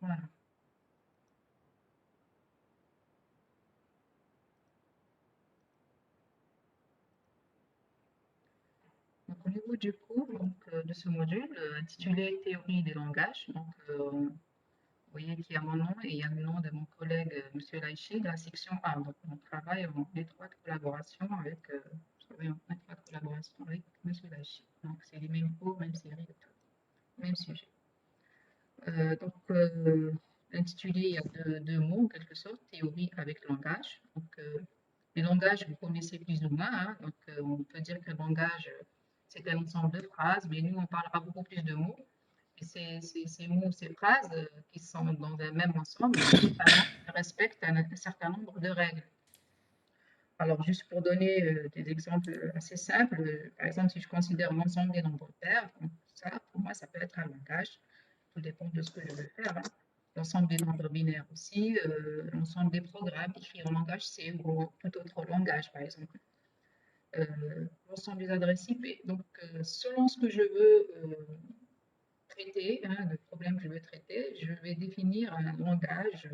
Voilà. Donc, au niveau du cours de ce module intitulé Théorie des langages, vous voyez qu'il y a mon nom et il y a le nom de mon collègue Monsieur Laichi de la section A. Donc, on travaille en étroite collaboration avec, je travaille en étroite collaboration avec Monsieur Laichi. Donc, c'est les mêmes cours, même série et tout, même sujet. L'intitulé, il y a deux mots en quelque sorte, théorie avec langage. Les langages, vous connaissez plus ou moins. Hein. On peut dire qu'un langage, c'est un ensemble de phrases, mais nous, on parlera beaucoup plus de mots. Et ces mots, ces phrases qui sont dans un même ensemble, principalement, respectent un certain nombre de règles. Alors, juste pour donner des exemples assez simples, par exemple, si je considère l'ensemble des nombres pairs, ça, pour moi, ça peut être un langage. Tout dépend de ce que je veux faire. Hein. L'ensemble des nombres binaires aussi, l'ensemble des programmes écrits en langage C ou tout autre langage, par exemple. L'ensemble des adresses IP. Selon ce que je veux traiter, hein, le problème que je veux traiter, je vais définir un langage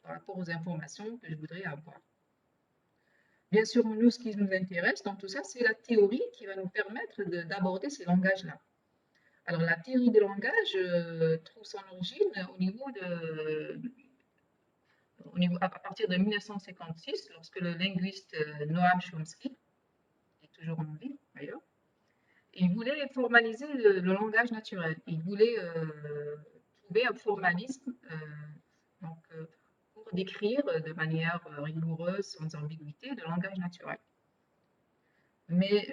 par rapport aux informations que je voudrais avoir. Bien sûr, nous, ce qui nous intéresse dans tout ça, c'est la théorie qui va nous permettre d'aborder ces langages-là. Alors, la théorie des langages trouve son origine à partir de 1956, lorsque le linguiste Noam Chomsky, qui est toujours en vie d'ailleurs, il voulait formaliser le langage naturel. Il voulait trouver un formalisme pour décrire de manière rigoureuse, sans ambiguïté, le langage naturel. Mais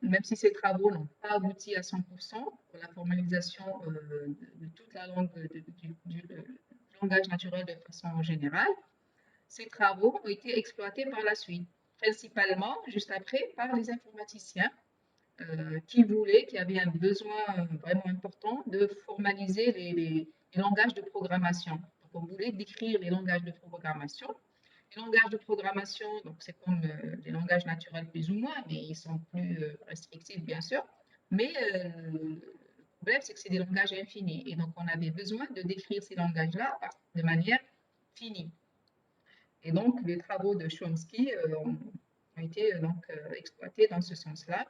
même si ces travaux n'ont pas abouti à 100% pour la formalisation de toute la langue du langage naturel de façon générale, ces travaux ont été exploités par la suite, principalement juste après par les informaticiens qui avaient un besoin vraiment important de formaliser les langages de programmation. Donc, on voulait décrire les langages de programmation. Les langages de programmation, donc c'est comme les langages naturels plus ou moins, mais ils sont plus restrictifs bien sûr. Mais le problème, c'est que c'est des langages infinis. Et donc, on avait besoin de décrire ces langages-là de manière finie. Et donc, les travaux de Chomsky ont été exploités dans ce sens-là.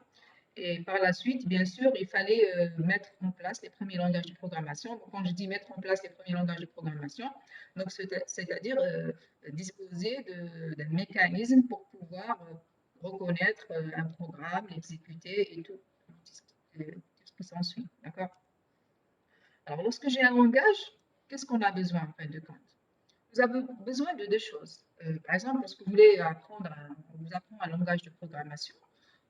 Et par la suite, bien sûr, il fallait mettre en place les premiers langages de programmation. Donc, quand je dis mettre en place les premiers langages de programmation, c'est-à-dire disposer d'un mécanisme pour pouvoir reconnaître un programme, l'exécuter et tout ce qui s'ensuit. D'accord? Alors, lorsque j'ai un langage, qu'est-ce qu'on a besoin en fin de compte? Vous avez besoin de deux choses. Par exemple, lorsque vous voulez on vous apprend un langage de programmation,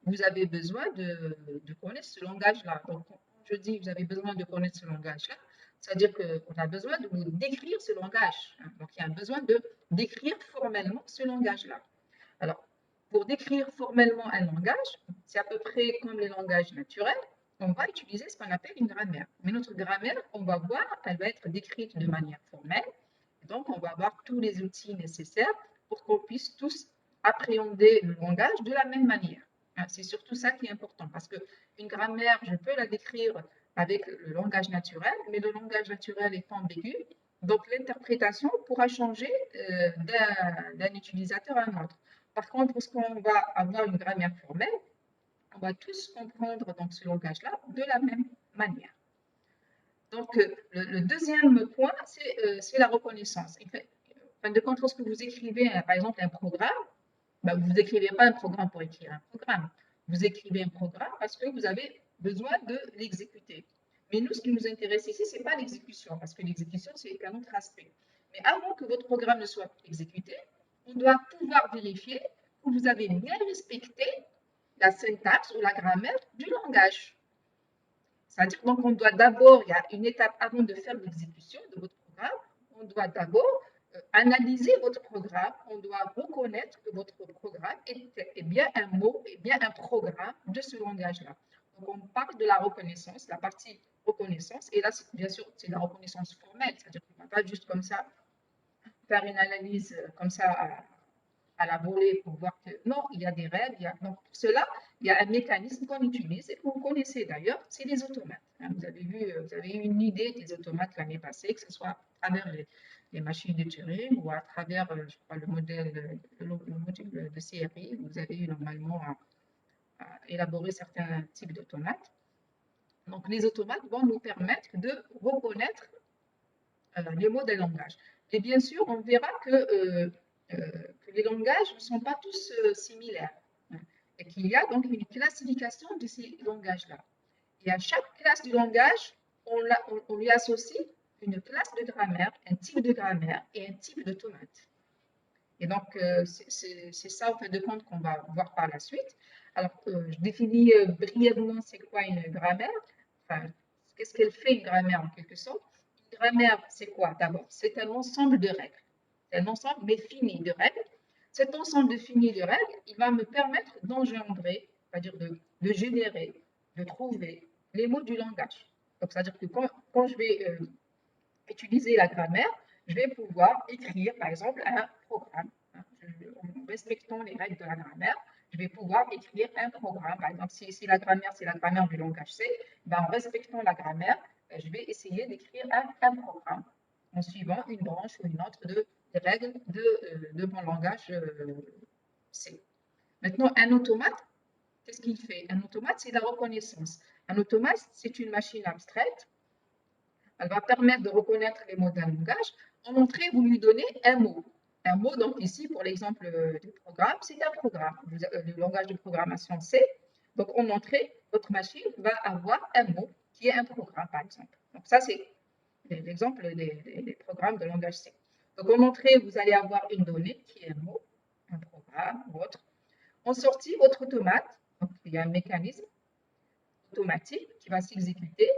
vous avez besoin de connaître ce langage-là. Donc, quand je dis que vous avez besoin de connaître ce langage-là, c'est-à-dire qu'on a besoin de vous décrire ce langage. Hein. Donc, il y a besoin de décrire formellement ce langage-là. Alors, pour décrire formellement un langage, c'est à peu près comme les langages naturels, on va utiliser ce qu'on appelle une grammaire. Mais notre grammaire, on va voir, elle va être décrite de manière formelle. Donc, on va avoir tous les outils nécessaires pour qu'on puisse tous appréhender le langage de la même manière. C'est surtout ça qui est important, parce qu'une grammaire, je peux la décrire avec le langage naturel, mais le langage naturel est ambigu, donc l'interprétation pourra changer d'un utilisateur à un autre. Par contre, lorsqu'on va avoir une grammaire formelle, on va tous comprendre donc ce langage-là de la même manière. Donc, le deuxième point, c'est la reconnaissance. En fin de compte, lorsque vous écrivez, par exemple, un programme, ben, vous n'écrivez pas un programme pour écrire un programme. Vous écrivez un programme parce que vous avez besoin de l'exécuter. Mais nous, ce qui nous intéresse ici, ce n'est pas l'exécution, parce que l'exécution, c'est qu'un autre aspect. Mais avant que votre programme ne soit exécuté, on doit pouvoir vérifier que vous avez bien respecté la syntaxe ou la grammaire du langage. C'est-à-dire, donc, on doit d'abord, il y a une étape avant de faire l'exécution de votre programme, on doit d'abord analyser votre programme, on doit reconnaître que votre programme est bien un mot, est bien un programme de ce langage-là. Donc, on parle de la reconnaissance, la partie reconnaissance, et là, bien sûr, c'est la reconnaissance formelle, c'est-à-dire qu'on ne va pas juste comme ça faire une analyse comme ça à la volée pour voir que non, il y a des règles. Donc, pour cela, il y a un mécanisme qu'on utilise et que vous connaissez d'ailleurs, c'est les automates. Hein. Vous avez eu une idée des automates l'année passée, que ce soit à travers les machines de Turing ou à travers, je crois, le modèle de CRI. Vous avez eu normalement à élaborer certains types d'automates. Donc, les automates vont nous permettre de reconnaître les mots des langages. Et bien sûr, on verra que les langages ne sont pas tous similaires, hein, et qu'il y a donc une classification de ces langages-là. Et à chaque classe du langage, on lui associe une classe de grammaire, un type de grammaire et un type d'automate. Et donc, c'est ça, en fait, de compte qu'on va voir par la suite. Alors, je définis brièvement c'est quoi une grammaire. Enfin, qu'est-ce qu'elle fait une grammaire en quelque sorte. Une grammaire, c'est quoi d'abord? C'est un ensemble de règles. C'est un ensemble mais fini de règles. Cet ensemble de fini de règles, il va me permettre d'engendrer, c'est-à-dire de générer, de trouver les mots du langage. Donc, c'est-à-dire que quand je vais utiliser la grammaire, je vais pouvoir écrire, par exemple, un programme. En respectant les règles de la grammaire, je vais pouvoir écrire un programme. Par exemple, si la grammaire, c'est la grammaire du langage C, ben, en respectant la grammaire, je vais essayer d'écrire un programme en suivant une branche ou une autre des règles de mon langage C. Maintenant, un automate, qu'est-ce qu'il fait? Un automate, c'est la reconnaissance. Un automate, c'est une machine abstraite. Elle va permettre de reconnaître les mots d'un langage. En entrée, vous lui donnez un mot. Un mot, donc ici, pour l'exemple du programme, c'est un programme. Le langage de programmation C. Donc, en entrée, votre machine va avoir un mot qui est un programme, par exemple. Donc, ça, c'est l'exemple des programmes de langage C. Donc, en entrée, vous allez avoir une donnée qui est un mot, un programme ou autre. En sortie, votre automate, donc il y a un mécanisme automatique qui va s'exécuter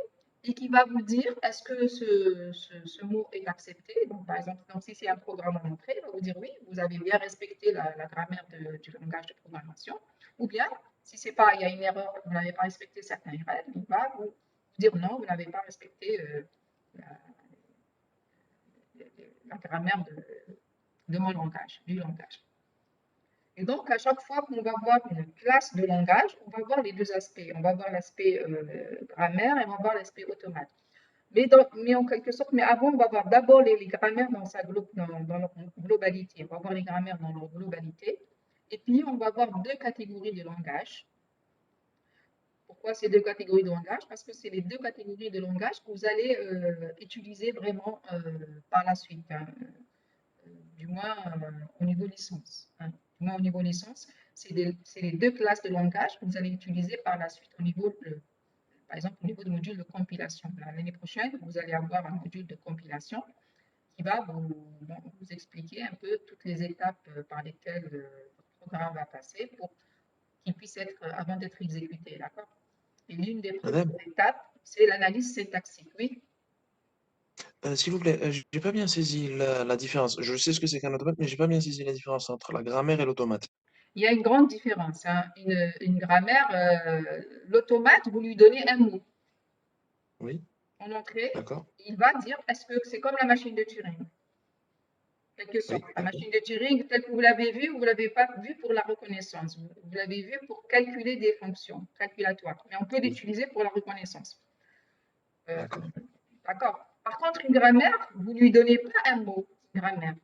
et qui va vous dire est-ce que ce mot est accepté. Donc, par exemple, donc, si c'est un programme en entrée, il va vous dire oui, vous avez bien respecté la grammaire du langage de programmation. Ou bien, si c'est pas, il y a une erreur, vous n'avez pas respecté certaines règles, il va vous dire non, vous n'avez pas respecté la, la, grammaire de mon langage, du langage. Et donc, à chaque fois qu'on va voir une classe de langage, on va voir les deux aspects. On va voir l'aspect grammaire et on va voir l'aspect automate. Mais en quelque sorte, mais avant, on va voir d'abord les grammaires dans leur globalité. On va voir les grammaires dans leur globalité. Et puis, on va voir deux catégories de langage. Pourquoi ces deux catégories de langage? Parce que c'est les deux catégories de langage que vous allez utiliser vraiment par la suite, hein, du moins au niveau licence. Hein. Du moins au niveau licence, c'est les deux classes de langage que vous allez utiliser par la suite au niveau par exemple, au niveau du module de compilation. L'année prochaine, vous allez avoir un module de compilation qui va vous expliquer un peu toutes les étapes par lesquelles votre programme va passer pour qu'il puisse être, avant d'être exécuté, d'accord? Et l'une des premières Madame, étapes, c'est l'analyse syntaxique, oui. s'il vous plaît, j'ai pas bien saisi la différence. Je sais ce que c'est qu'un automate, mais j'ai pas bien saisi la différence entre la grammaire et l'automate. Il y a une grande différence. Hein. Une grammaire, l'automate, vous lui donnez un mot. Oui, En entrée, d'accord. il va dire, est-ce que c'est comme la machine de Turing? Quelque sorte. Oui, La d'accord. machine de Turing, telle que vous l'avez vue, vous ne l'avez pas vue pour la reconnaissance. Vous l'avez vue pour calculer des fonctions calculatoires. Mais on peut Oui, l'utiliser pour la reconnaissance. Euh, d'accord. D'accord. Par contre, une grammaire, vous ne lui donnez pas un mot, une grammaire.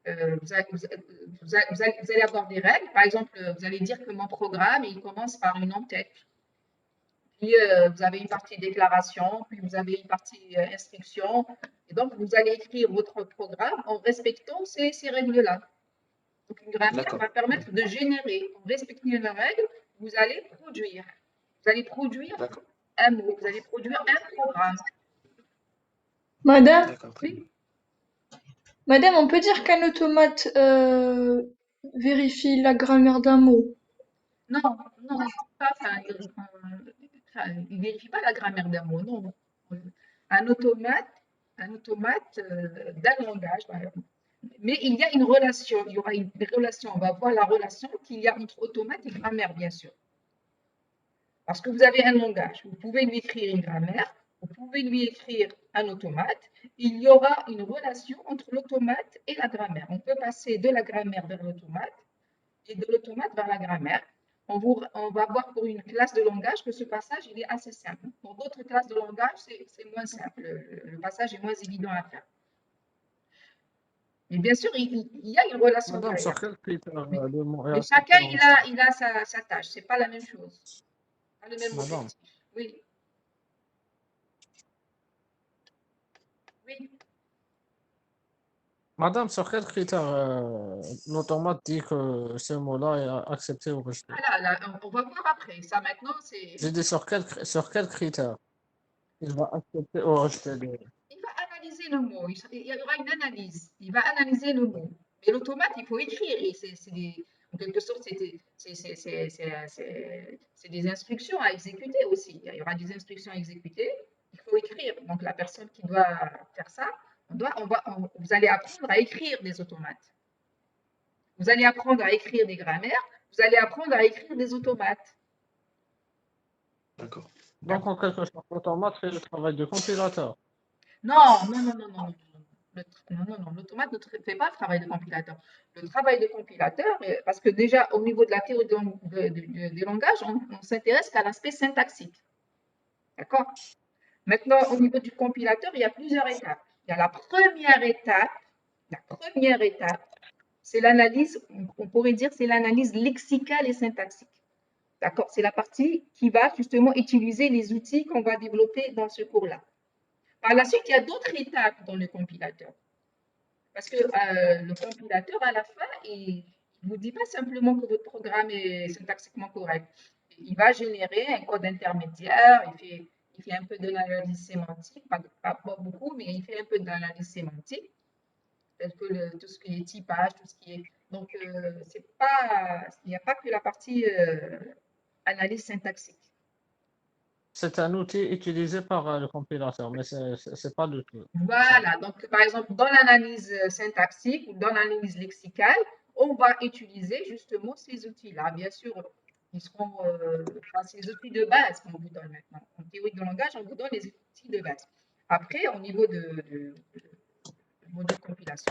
Vous allez avoir des règles. Par exemple, vous allez dire que mon programme, il commence par une en-tête. Puis, vous avez une partie déclaration, puis vous avez une partie instruction. Et donc, vous allez écrire votre programme en respectant ces règles-là. Donc, une grammaire D'accord. va permettre de générer, en respectant une règle, vous allez produire. Vous allez produire D'accord. un mot, vous allez produire un programme. Madame, D'accord, très bien. Oui, madame, on peut dire qu'un automate vérifie la grammaire d'un mot. non, non, pas, il ne vérifie pas la grammaire d'un mot, non. Un automate, un automate d'un langage, par exemple. Mais il y a une relation, il y aura une relation, on va voir la relation qu'il y a entre automate et grammaire, bien sûr. Parce que vous avez un langage, vous pouvez lui écrire une grammaire, vous pouvez lui écrire un automate. Il y aura une relation entre l'automate et la grammaire. On peut passer de la grammaire vers l'automate et de l'automate vers la grammaire. On va voir pour une classe de langage que ce passage il est assez simple. Pour d'autres classes de langage, c'est moins simple. Le passage est moins évident à faire. Mais bien sûr, il y a une relation Madame, sur derrière. quel critère Mais, le mot est mais accepté chacun, dans le stage? il a sa tâche. Ce n'est pas la même chose. Pas le même Madame, objectif. Oui, oui. Madame, sur quel critère l'automate dit que ce mot-là est accepté ou rejeté? Ah là, on va voir après. Ça maintenant, c'est. J'ai dit sur quel critère il va accepter ou rejeter Il va analyser le mot. Il y aura une analyse. Il va analyser le mot. Mais l'automate, il faut écrire. Et en quelque sorte, c'est des instructions à exécuter aussi. Il y aura des instructions à exécuter. Il faut écrire. Donc, la personne qui doit faire ça, vous allez apprendre à écrire des automates. Vous allez apprendre à écrire des grammaires. Vous allez apprendre à écrire des automates. D'accord. Donc, en quelque sorte, l'automate fait le travail de compilateur. Non, non, non, non, non, non. Non, non, non, l'automate ne fait pas le travail de compilateur. Le travail de compilateur, parce que déjà, au niveau de la théorie des langages, on s'intéresse qu'à l'aspect syntaxique. D'accord? Maintenant, au niveau du compilateur, il y a plusieurs étapes. Il y a la première étape, c'est l'analyse, on pourrait dire, c'est l'analyse lexicale et syntaxique. D'accord? C'est la partie qui va justement utiliser les outils qu'on va développer dans ce cours-là. Par la suite, il y a d'autres étapes dans le compilateur. Parce que le compilateur, à la fin, il ne vous dit pas simplement que votre programme est syntaxiquement correct. Il va générer un code intermédiaire, il fait un peu de l'analyse sémantique, pas beaucoup, mais il fait un peu de l'analyse sémantique, tel que tout ce qui est typage, tout ce qui est. Donc, il n'y a pas que la partie analyse syntaxique. C'est un outil utilisé par le compilateur, mais ce n'est pas le tout. Voilà, donc par exemple, dans l'analyse syntaxique ou dans l'analyse lexicale, on va utiliser justement ces outils-là. Bien sûr, ils seront ces outils de base qu'on vous donne maintenant. En théorie de langage, on vous donne les outils de base. Après, au niveau de module compilation,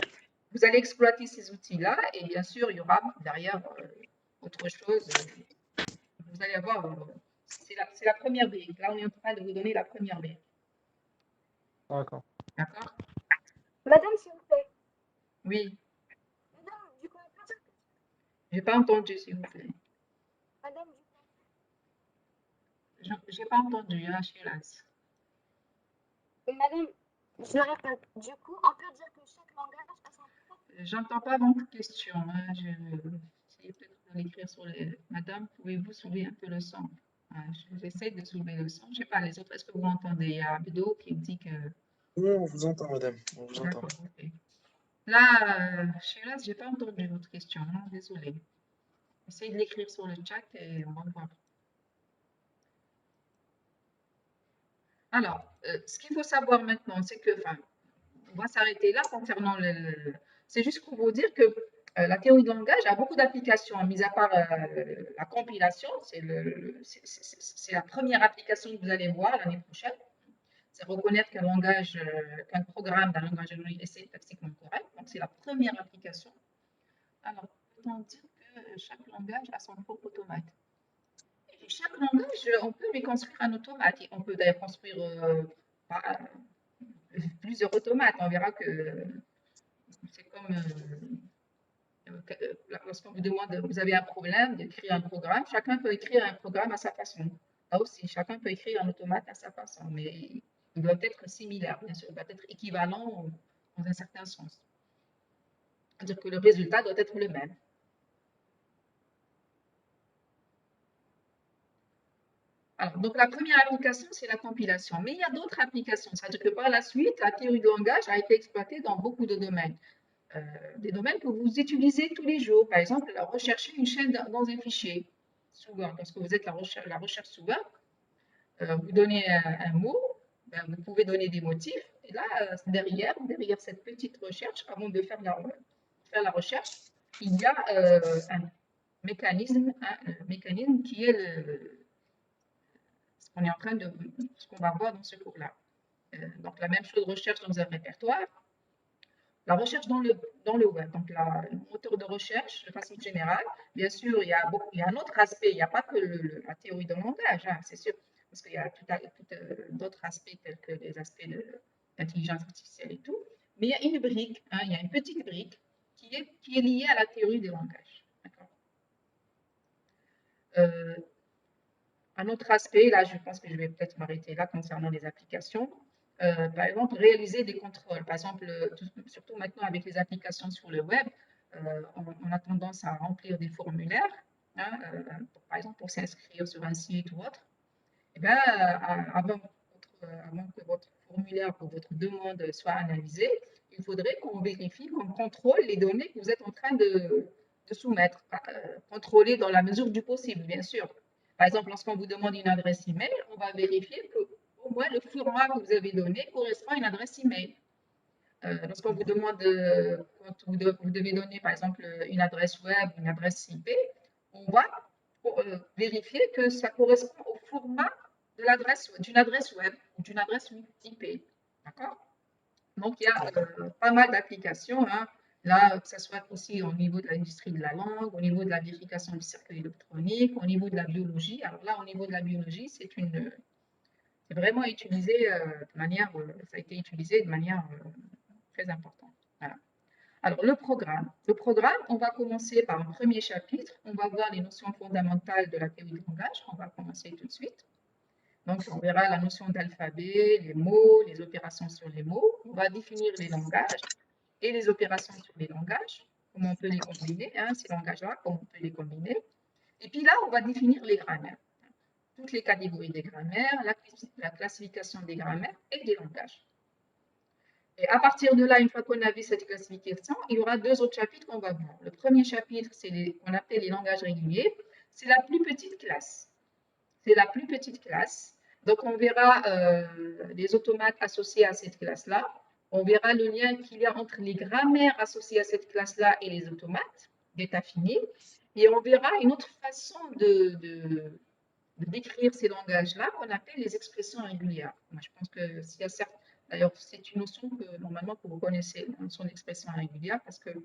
vous allez exploiter ces outils-là et bien sûr, il y aura derrière autre chose. Vous allez avoir, c'est la première brique. Là, on est en train de vous donner la première brique. D'accord. D'accord? Madame, s'il vous plaît. Oui. Madame, du coup, J'ai pas entendu, s'il vous plaît. Madame, J'ai pas entendu, hein, Shiraz. Madame, je répète. Du coup, on peut dire que chaque langage a son propre. J'entends pas votre question. Hein. Essayez peut-être de l'écrire sur les. Madame, pouvez-vous soulever un peu le son? J'essaie de soulever le son. Je sais pas, les autres, est-ce que vous m'entendez? Il y a Abdo qui me dit que. Oui, on vous entend, madame. On vous entend. D'accord, ok. Là, Shiraz, j'ai pas entendu votre question. Hein, désolée. Essayez de l'écrire sur le chat et on va voir. Alors, ce qu'il faut savoir maintenant, c'est que, enfin, on va s'arrêter là concernant le. C'est juste pour vous dire que la théorie de langage a beaucoup d'applications, mis à part la compilation, c'est la première application que vous allez voir l'année prochaine. C'est reconnaître qu'un langage, qu'un programme d'un langage est syntaxiquement correct. Donc, c'est la première application. Alors, peut-on dire que chaque langage a son propre automate? Et chaque langage, on peut lui construire un automate. On peut d'ailleurs construire plusieurs automates. On verra que c'est comme lorsqu'on vous demande, vous avez un problème d'écrire un programme, chacun peut écrire un programme à sa façon. Là aussi, chacun peut écrire un automate à sa façon, mais il doit être similaire, bien sûr, il doit être équivalent dans un certain sens. C'est-à-dire que le résultat doit être le même. Alors, donc la première application, c'est la compilation. Mais il y a d'autres applications. C'est-à-dire que par la suite, la théorie de langage a été exploitée dans beaucoup de domaines. Des domaines que vous utilisez tous les jours. Par exemple, rechercher une chaîne dans un fichier. Souvent, lorsque vous êtes la recherche souvent, vous donnez un mot, ben, vous pouvez donner des motifs. Et là, derrière cette petite recherche, avant de faire la recherche, il y a un mécanisme qui est qu'on est en train de, ce qu'on va voir dans ce cours-là. Donc, la même chose, recherche dans un répertoire. La recherche dans le web, donc le moteur de recherche de façon générale, bien sûr, il y a un autre aspect, il n'y a pas que la théorie de langage, hein, c'est sûr, parce qu'il y a d'autres aspects tels que les aspects de l'intelligence artificielle et tout, mais il y a une brique, hein, il y a une petite brique qui est liée à la théorie des langages. Un autre aspect, là, je pense que je vais peut-être m'arrêter là concernant les applications. Par exemple, réaliser des contrôles. Par exemple, surtout maintenant avec les applications sur le web, on a tendance à remplir des formulaires, hein, par exemple pour s'inscrire sur un site ou autre. Et bien, avant que votre formulaire ou votre demande soit analysée, il faudrait qu'on vérifie, qu'on contrôle les données que vous êtes en train de soumettre. Contrôler dans la mesure du possible, bien sûr. Par exemple, lorsqu'on vous demande une adresse email, on va vérifier que au moins le format que vous avez donné correspond à une adresse email. Lorsqu'on vous demande, quand vous devez donner par exemple une adresse web, une adresse IP, on va vérifier que ça correspond au format d'une adresse web ou d'une adresse IP. D'accord? Donc, il y a pas mal d'applications, hein. Là, que ce soit aussi au niveau de l'industrie de la langue, au niveau de la vérification du circuit électronique, au niveau de la biologie. Alors là, au niveau de la biologie, c'est vraiment utilisé de manière, ça a été utilisé de manière très importante. Voilà. Alors, le programme. Le programme, on va commencer par un premier chapitre. On va voir les notions fondamentales de la théorie du langage. On va commencer tout de suite. Donc, on verra la notion d'alphabet, les mots, les opérations sur les mots. On va définir les langages et les opérations sur les langages, comment on peut les combiner, hein, ces langages-là, comment on peut les combiner. Et puis là, on va définir les grammaires, toutes les catégories des grammaires, la classification des grammaires et des langages. Et à partir de là, une fois qu'on a vu cette classification, il y aura deux autres chapitres qu'on va voir. Le premier chapitre, c'est qu'on appelle les langages réguliers. C'est la plus petite classe. C'est la plus petite classe. Donc, on verra les automates associés à cette classe-là. On verra le lien qu'il y a entre les grammaires associées à cette classe-là et les automates d'état fini. Et on verra une autre façon de décrire ces langages-là qu'on appelle les expressions régulières. Moi, je pense que s'il y a certes, d'ailleurs, c'est une notion que normalement que vous connaissez, la notion d'expression régulière, parce qu'elle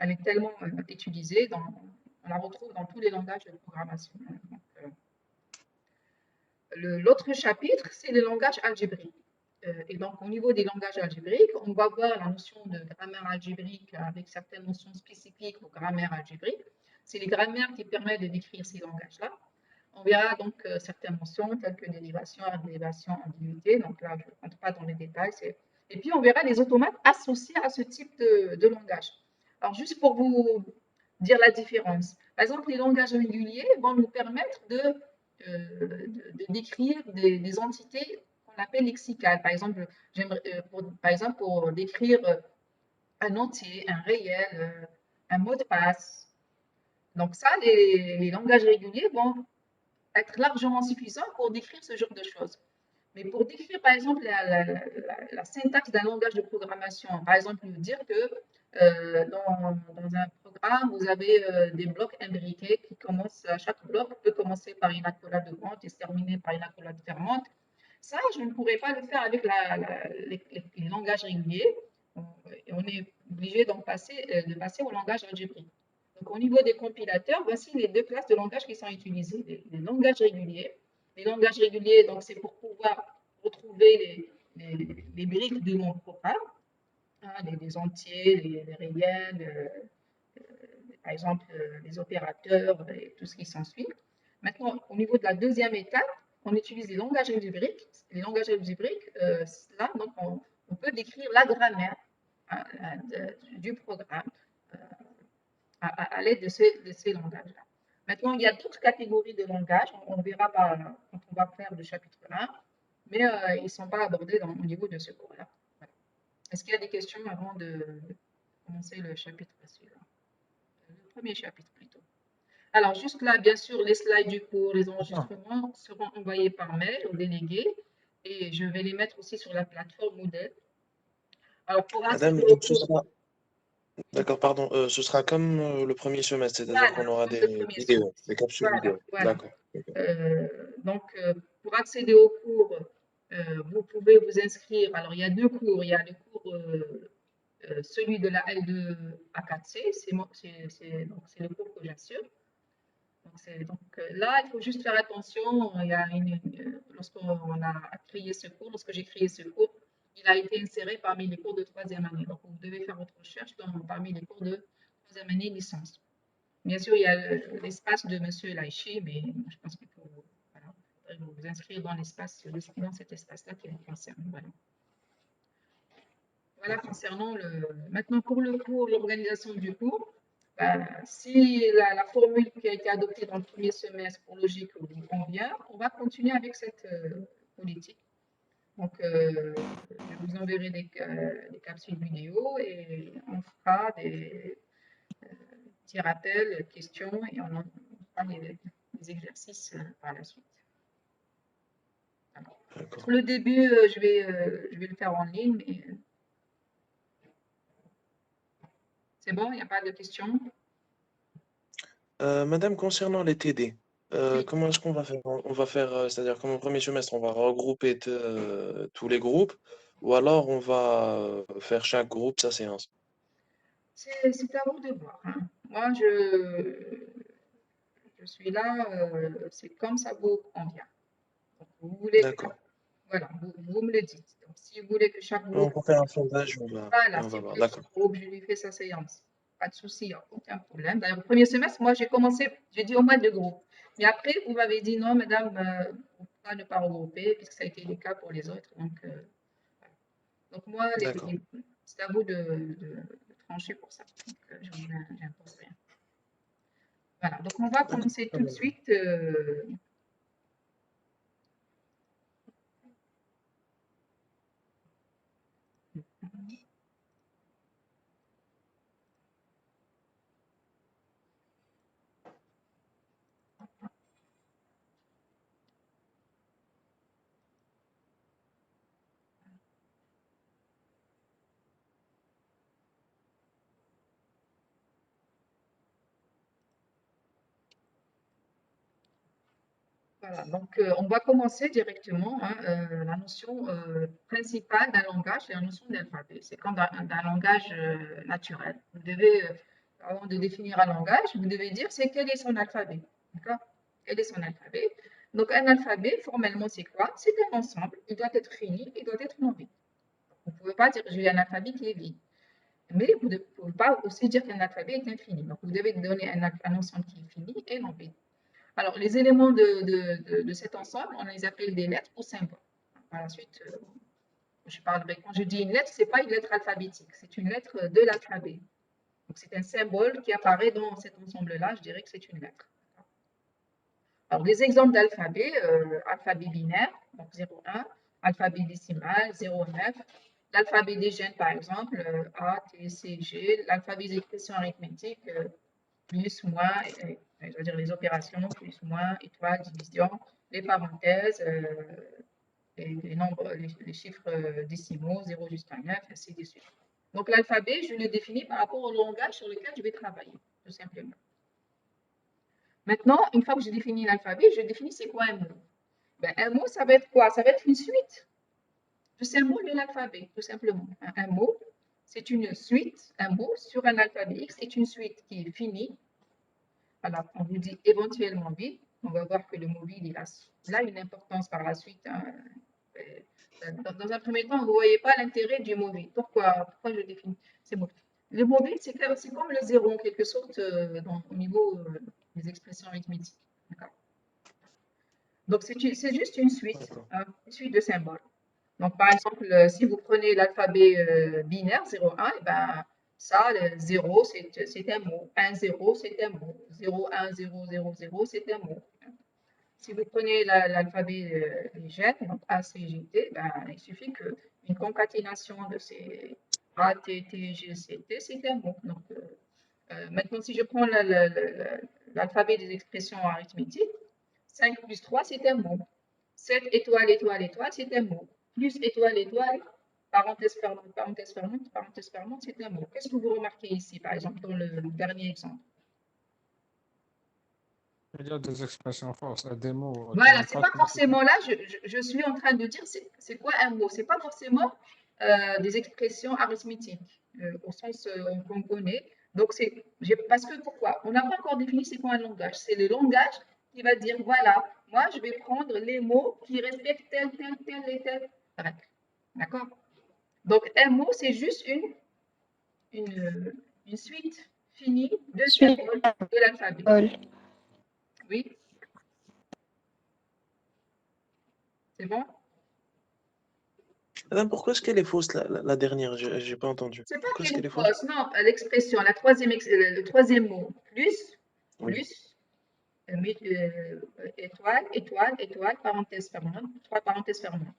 est tellement utilisée, on la retrouve dans tous les langages de programmation. Donc, l'autre chapitre, c'est les langages algébriques. Et donc, au niveau des langages algébriques, on va voir la notion de grammaire algébrique avec certaines notions spécifiques aux grammaires algébriques. C'est les grammaires qui permettent de décrire ces langages-là. On verra donc certaines notions telles que dérivation, dérivation, ambiguïté. Donc là, je ne rentre pas dans les détails. Et puis, on verra les automates associés à ce type de langage. Alors, juste pour vous dire la différence. Par exemple, les langages réguliers vont nous permettre de décrire des entités qu'on appelle lexicales. Par exemple, pour décrire un entier, un réel, un mot de passe. Donc ça, les langages réguliers vont être largement suffisants pour décrire ce genre de choses. Mais pour décrire, par exemple, la syntaxe d'un langage de programmation, par exemple, dire que dans un programme, vous avez des blocs imbriqués qui commencent, chaque bloc peut commencer par une accolade grande et se terminer par une accolade fermante. Ça, je ne pourrais pas le faire avec les langages réguliers. On est obligé de passer au langage algébrique. Donc, au niveau des compilateurs, voici les deux classes de langages qui sont utilisées. Les langages réguliers. Les langages réguliers, donc, c'est pour pouvoir retrouver les briques de mon programme, hein, les entiers, les réels, par exemple, les opérateurs et tout ce qui s'ensuit. Maintenant, au niveau de la deuxième étape, on utilise les langages algébriques. Les langages algébriques, là, donc, on peut décrire la grammaire hein, du programme à l'aide de ces langages-là. Maintenant, il y a d'autres catégories de langages. On verra quand on va faire le chapitre 1, mais ils ne sont pas abordés au niveau de ce cours-là. Voilà. Est-ce qu'il y a des questions avant de commencer le chapitre suivant? Le premier chapitre plutôt. Alors, juste là, bien sûr, les slides du cours, les enregistrements seront envoyés par mail aux délégués et je vais les mettre aussi sur la plateforme Moodle. Alors, pour Madame, D'accord, pardon. Ce sera comme le premier semestre, c'est-à-dire qu'on Voilà, aura comme le des premier vidéos, semestre. des capsules Voilà, vidéo. voilà. D'accord. Ok. Donc, pour accéder au cours, vous pouvez vous inscrire. Alors, il y a deux cours. Il y a le cours, celui de la L2 à 4C, c'est le cours que j'assure. Donc, là, il faut juste faire attention. Il y a lorsqu'on a créé ce cours, lorsque j'ai créé ce cours, il a été inséré parmi les cours de troisième année. Donc, vous devez faire votre recherche parmi les cours de troisième année licence. Bien sûr, il y a l'espace de M. Laichi, mais je pense qu'il faut voilà, vous inscrire dans dans cet espace-là qui vous concerne. Voilà concernant Maintenant, pour le cours, l'organisation du cours, si la formule qui a été adoptée dans le premier semestre pour logique vous convient, on va continuer avec cette politique. Donc, je vous enverrai des capsules vidéo et on fera des petits rappels, questions et on fera des exercices par la suite. D'accord. Pour le début, je vais le faire en ligne. Mais, c'est bon, il n'y a pas de questions? Madame, concernant les TD, Oui. comment est-ce qu'on va faire? On va faire, c'est-à-dire comme au premier semestre, on va regrouper tous les groupes, ou alors on va faire chaque groupe sa séance. C'est à vous de voir. Hein. Moi, je suis là, c'est comme ça vous convient. Donc, vous voulez que, D'accord. voilà, vous me le dites. Donc, si vous voulez que chaque On groupe, va faire un sondage, et voilà, on si va vous voir. voulez que D'accord. chaque groupe, je lui fais sa séance. Pas de souci, il n'y a aucun problème. D'ailleurs, le premier semestre, moi, j'ai dit au moins deux groupes. Mais après, vous m'avez dit non, madame, pourquoi ne pas regrouper, puisque ça a été le cas pour les autres. Donc, voilà. Donc moi, D'accord. c'est à vous de trancher pour ça. Donc, je n'impose rien. Voilà, donc on va D'accord. commencer Ah tout de ben, suite. Voilà, donc on va commencer directement. Hein, la notion principale d'un langage, c'est la notion d'alphabet. C'est comme d'un langage naturel. Vous devez, avant de définir un langage, vous devez dire c'est quel est son alphabet. D'accord? Quel est son alphabet? Donc un alphabet, formellement, c'est quoi? C'est un ensemble. Il doit être fini, il doit être non vide. Vous ne pouvez pas dire j'ai un alphabet qui est vide. Mais vous ne pouvez pas aussi dire qu'un alphabet est infini. Donc vous devez donner un ensemble qui est fini et non vide. Alors, les éléments de cet ensemble, on les appelle des lettres ou symboles. Par la suite, je parlerai. Quand je dis une lettre, ce n'est pas une lettre alphabétique, c'est une lettre de l'alphabet. Donc, c'est un symbole qui apparaît dans cet ensemble-là, je dirais que c'est une lettre. Alors, des exemples d'alphabet, alphabet binaire, donc 0,1, alphabet décimal, 0,9, l'alphabet des gènes, par exemple, A, T, C, G, l'alphabet des expressions arithmétiques, plus, moins, je veux dire les opérations, plus, moins, étoile, division, les parenthèses, les nombres, les chiffres décimaux, 0 jusqu'à 9, ainsi de suite. Donc l'alphabet, je le définis par rapport au langage sur lequel je vais travailler, tout simplement. Maintenant, une fois que j'ai défini l'alphabet, je définis c'est quoi un mot. Ben, un mot, ça va être quoi? Ça va être une suite de symboles de l'alphabet, tout simplement. Un mot, c'est une suite, un mot sur un alphabet X est une suite qui est finie. Alors, on vous dit éventuellement vide. On va voir que le mot vide, il a une importance par la suite. Hein. Dans un premier temps, vous ne voyez pas l'intérêt du mot vide. Pourquoi je définis ces mots? Le mot vide, c'est comme le zéro, en quelque sorte, au niveau des expressions arithmétiques. Donc, c'est juste une suite de symboles. Donc, par exemple, si vous prenez l'alphabet binaire, 0, 1, et ben, ça, 0, c'est un mot. 1, 0, c'est un mot. 0, 1, 0, 0, 0, c'est un mot. Si vous prenez l'alphabet des gènes, donc A, C, G, T, ben, il suffit qu'une concaténation de ces A, T, T, G, C, T, c'est un mot. Donc, maintenant, si je prends l'alphabet des expressions arithmétiques, 5 plus 3, c'est un mot. 7 étoile, étoile, étoile, c'est un mot. Plus étoile, étoile, parenthèse fermante, parenthèse fermante, parenthèse fermante, c'est un mot. Qu'est-ce que vous remarquez ici, par exemple, dans le dernier exemple? Il y a des expressions forces, des mots qui Voilà, n'ont c'est pas pas de forcément là, je suis en train de dire c'est quoi un mot. C'est pas forcément des expressions arithmétiques au sens qu'on connaît. Donc, parce que pourquoi? On n'a pas encore défini c'est quoi un langage. C'est le langage qui va dire voilà, moi je vais prendre les mots qui respectent telle et telle règle. D'accord? Donc, un mot, c'est juste une suite finie de Suite. symboles de l'alphabet. Oui, c'est bon? Madame, pourquoi est-ce qu'elle est fausse, la dernière? J'ai pas entendu. C'est pas Pourquoi est-ce qu'elle qu'elle est est fausse? fausse, non, l'expression, le troisième mot, plus, Oui. plus, étoile, étoile, étoile, parenthèse fermante, trois parenthèses fermantes.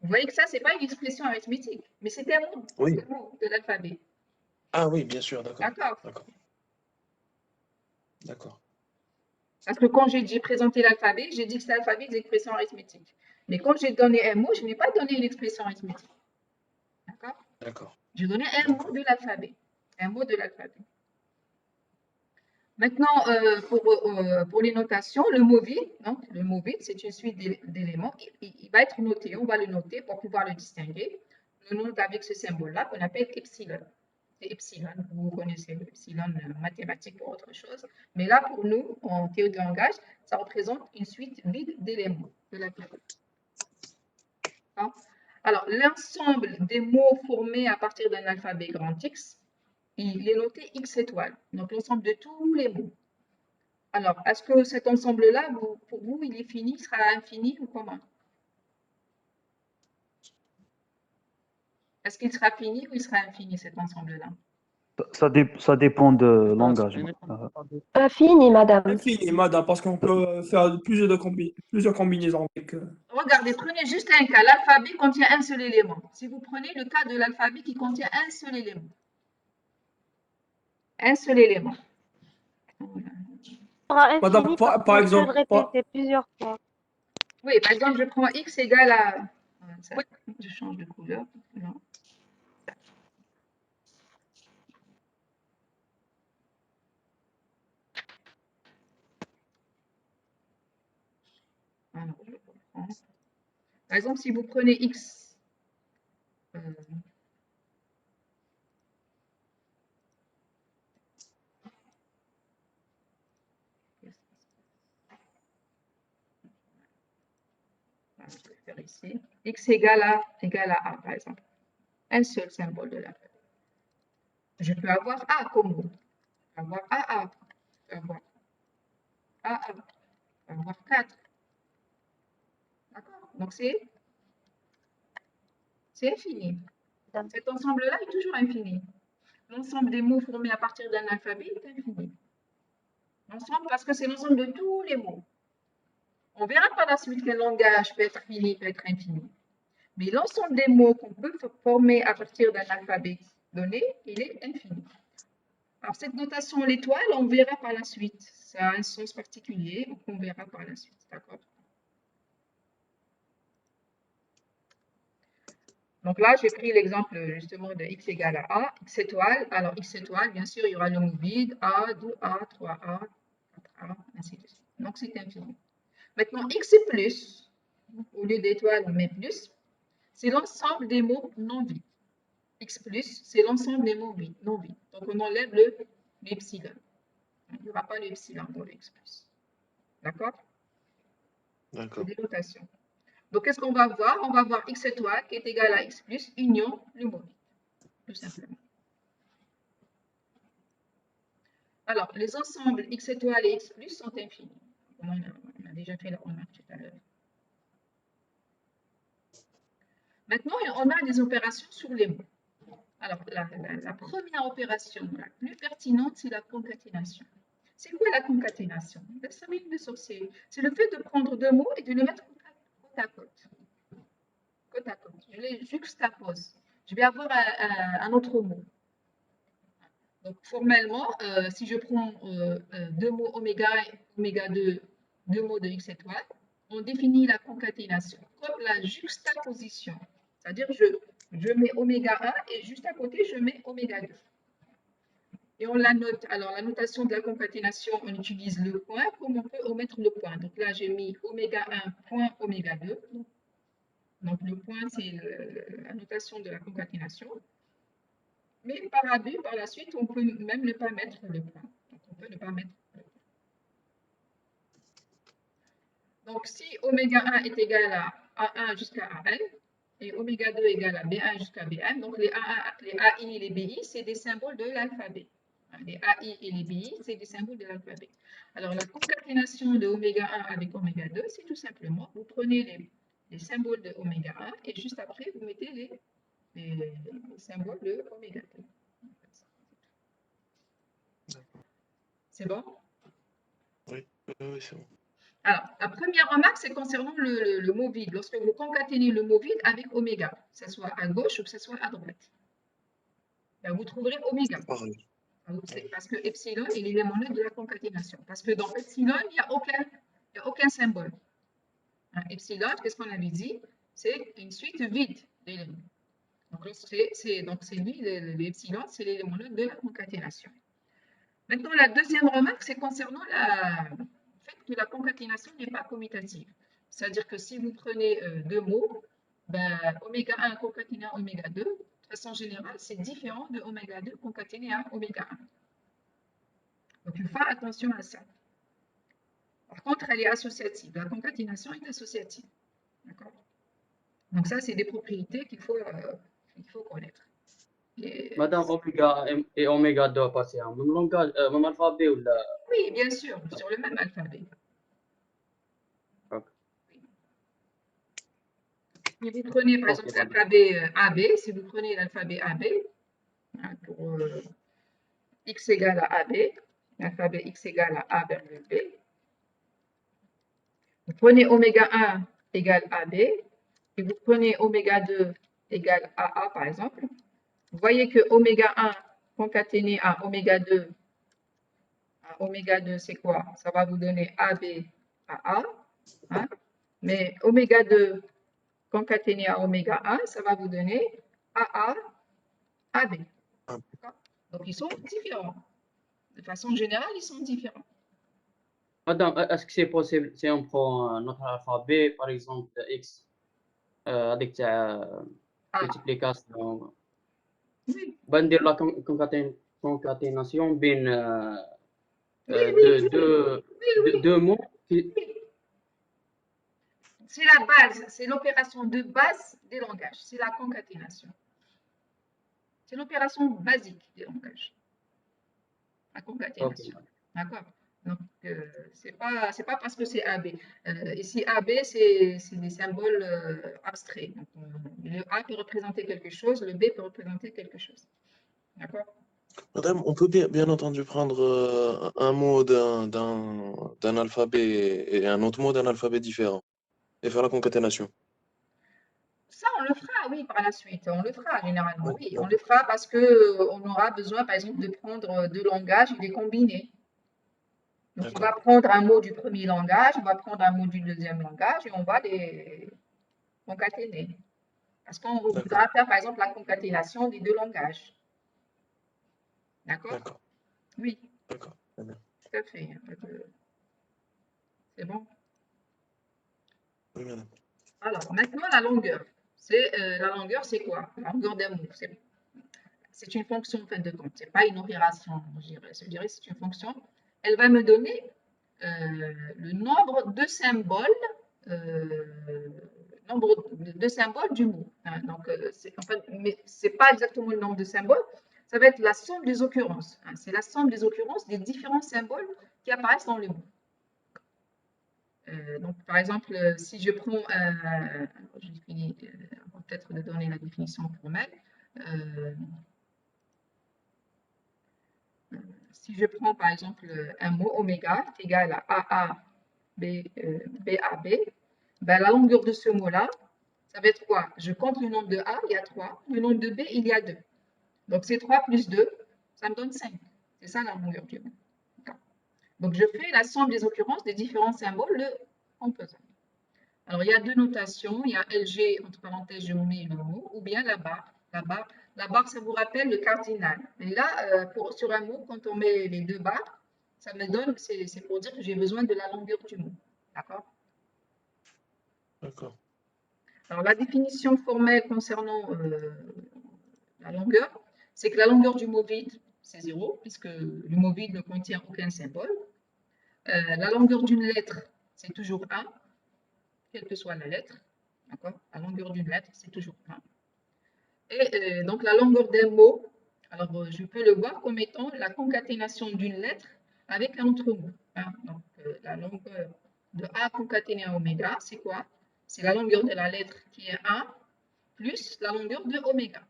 Vous voyez que ça, c'est pas une expression arithmétique, mais c'est un mot, Oui. c'est un mot de l'alphabet. Ah oui, bien sûr, d'accord. D'accord? D'accord. D'accord. Parce que quand j'ai présenté l'alphabet, j'ai dit que c'est l'alphabet des expressions arithmétiques. Mais quand j'ai donné un mot, je n'ai pas donné une expression arithmétique. D'accord? D'accord. J'ai donné un mot de l'alphabet. Un mot de l'alphabet. Maintenant, pour les notations, le mot vide, c'est une suite d'éléments. Il va être noté, on va le noter pour pouvoir le distinguer. On le note avec ce symbole-là qu'on appelle epsilon. C'est epsilon, vous connaissez epsilon mathématique pour autre chose. Mais là, pour nous, en théorie de langage, ça représente une suite vide d'éléments de l'alphabet. Alors, l'ensemble des mots formés à partir d'un alphabet grand X, il est noté X étoile. Donc, l'ensemble de tous les mots. Alors, est-ce que cet ensemble-là, pour vous, il est fini, il sera infini ou comment? Est-ce qu'il sera fini ou il sera infini, cet ensemble-là? Ça dépend de Ça, l'engagement. Infini, madame. Infini, madame, parce qu'on peut faire plusieurs combinaisons avec. Regardez, prenez juste un cas. L'alphabet contient un seul élément. Si vous prenez le cas de l'alphabet qui contient un seul élément. Un seul élément. Madame, Infini, par parce qu'on peut exemple, le répéter plusieurs fois. Oui, par exemple, je prends X égale à... Je change de couleur. Non. Alors, je reprends. Par exemple, si vous prenez X... je vais faire ici. X égale à A, par exemple. Un seul symbole de l'alphabet. Je peux avoir A comme mot. Je peux avoir AA. Je peux avoir AA. Je peux avoir 4. D'accord? Donc, c'est infini. Cet ensemble-là est toujours infini. L'ensemble des mots formés à partir d'un alphabet est infini. L'ensemble, parce que c'est l'ensemble de tous les mots. On verra par la suite quel langage peut être fini, peut être infini. Mais l'ensemble des mots qu'on peut former à partir d'un alphabet donné, il est infini. Alors, cette notation, l'étoile, on verra par la suite. Ça a un sens particulier, on verra par la suite. D'accord? Donc là, j'ai pris l'exemple justement de x égale à A, x étoile. Alors, x étoile, bien sûr, il y aura le mot vide, A, 2A, 3A, 4A, ainsi de suite. Donc, c'est infini. Maintenant, x plus, au lieu d'étoile, on met plus, c'est l'ensemble des mots non vides. X plus, c'est l'ensemble des mots non vides. Donc, on enlève l'epsilon. Il n'y aura pas l'epsilon dans le x plus. D'accord? D'accord. C'est des notations. Donc, qu'est-ce qu'on va voir? On va voir x étoile qui est égal à x plus, union le mot vide. Tout simplement. Alors, les ensembles x étoile et x plus sont infinis. On a déjà fait la remarque tout à l'heure. Maintenant, on a des opérations sur les mots. Alors, la première opération, la plus pertinente, c'est la concaténation. C'est quoi la concaténation? C'est le fait de prendre deux mots et de les mettre côte à côte. Côte à côte. Je les juxtapose. Je vais avoir un autre mot. Donc, formellement, si je prends deux mots oméga 2, deux mots de x étoile, on définit la concaténation comme la juxtaposition. C'est-à-dire, je mets oméga 1 et juste à côté, je mets oméga 2. Et on la note. Alors, la notation de la concaténation, on utilise le point comme on peut omettre le point. Donc là, j'ai mis oméga 1 point oméga 2. Donc, le point, c'est la notation de la concaténation. Mais par abus, par la suite, on peut même ne pas mettre le point. Donc, on peut ne pas mettre le point. Donc, si oméga 1 est égal à A1 jusqu'à AN, et oméga 2 égale à B1 jusqu'à BN, donc les AI et les BI, c'est des symboles de l'alphabet. Les AI et les BI, c'est des symboles de l'alphabet. Alors, la concaténation de oméga 1 avec oméga 2, c'est tout simplement, vous prenez les symboles de oméga 1 et juste après, vous mettez les symboles de oméga 2. C'est bon? Oui, c'est bon. Alors, la première remarque, c'est concernant le mot vide. Lorsque vous concaténez le mot vide avec oméga, que ce soit à gauche ou que ce soit à droite, ben, vous trouverez oméga. Pareil. Parce que epsilon est l'élément neutre de la concaténation. Parce que dans epsilon, il n'y a aucun symbole. Hein, epsilon, qu'est-ce qu'on avait dit? C'est une suite vide d'éléments. Donc, c'est lui, l'epsilon, c'est l'élément neutre de la concaténation. Maintenant, la deuxième remarque, c'est concernant le fait que la concaténation n'est pas commutative. C'est-à-dire que si vous prenez deux mots, ben, oméga 1 concaténé à oméga 2, de façon générale, c'est différent de oméga 2 concaténé à oméga 1. Donc, il faut faire attention à ça. Par contre, elle est associative. La concaténation est associative. D'accord? Donc, ça, c'est des propriétés qu'il faut connaître. Madame, oméga et oméga doivent passer en même langage, même alphabet ou là? Oui, bien sûr, sur le même alphabet. Ok. Si vous prenez par exemple l'alphabet AB, si vous prenez l'alphabet AB, hein, pour x égale à AB, l'alphabet x égale à A virgule B, vous prenez oméga 1 égale AB, et vous prenez oméga 2 égale AA par exemple, vous voyez que oméga 1 concaténé à oméga 2 c'est quoi? Ça va vous donner AB à A, hein? Mais oméga 2 concaténé à oméga 1, ça va vous donner AA AB. Donc, ils sont différents. De façon générale, ils sont différents. Madame, est-ce que c'est possible si on prend notre alphabet, par exemple X, avec multiplication, Oui. on dire la concaténation bien deux mots qui... C'est la base, c'est l'opération de base des langages, c'est la concaténation. C'est l'opération basique des langages. La concaténation. Okay. D'accord? Donc, c'est pas parce que c'est AB. Ici, AB, c'est des symboles abstraits. Donc, le A peut représenter quelque chose, le B peut représenter quelque chose. D'accord? Madame, on peut bien entendu prendre un mot d'un alphabet et un autre mot d'un alphabet différent et faire la concaténation. Ça, on le fera, oui, par la suite. On le fera généralement, Oui, oui. On le fera parce qu'on aura besoin, par exemple, de prendre deux langages et de les combiner. Donc, on va prendre un mot du premier langage, on va prendre un mot du deuxième langage et on va les concaténer. Parce qu'on voudra faire, par exemple, la concaténation des deux langages. D'accord? D'accord. Oui. D'accord. Tout à fait. C'est bon? Oui, madame. Alors, maintenant, la longueur. La longueur, c'est quoi? La longueur d'un mot. C'est une fonction, en fin de compte. Ce n'est pas une opération, je dirais. C'est une fonction. Elle va me donner le nombre de symboles, du mot. Hein. Donc, mais ce n'est pas exactement le nombre de symboles. Ça va être la somme des occurrences. Hein. C'est la somme des occurrences des différents symboles qui apparaissent dans le mot. Donc, par exemple, si je prends, je finis peut-être de donner la définition formelle. Si je prends par exemple un mot oméga est égal à AA BAB, ben, la longueur de ce mot-là, ça va être quoi? Je compte le nombre de A, il y a 3. Le nombre de B, il y a 2. Donc, c'est 3 plus 2, ça me donne 5. C'est ça la longueur du mot. Donc, je fais la somme des occurrences des différents symboles de composants. Alors, il y a deux notations. Il y a LG, entre parenthèses, je mets le mot, ou bien la barre. La barre, ça vous rappelle le cardinal. Et là, sur un mot, quand on met les deux barres, ça me donne, c'est pour dire que j'ai besoin de la longueur du mot. D'accord? D'accord. Alors, la définition formelle concernant la longueur, c'est que la longueur du mot vide, c'est 0, puisque le mot vide ne contient aucun symbole. La longueur d'une lettre, c'est toujours 1, quelle que soit la lettre. D'accord? La longueur d'une lettre, c'est toujours 1. Et donc, la longueur d'un mot, alors je peux le voir comme étant la concaténation d'une lettre avec un autre mot. Hein. Donc, la longueur de A concaténé à oméga, c'est quoi? C'est la longueur de la lettre qui est 1 plus la longueur de oméga.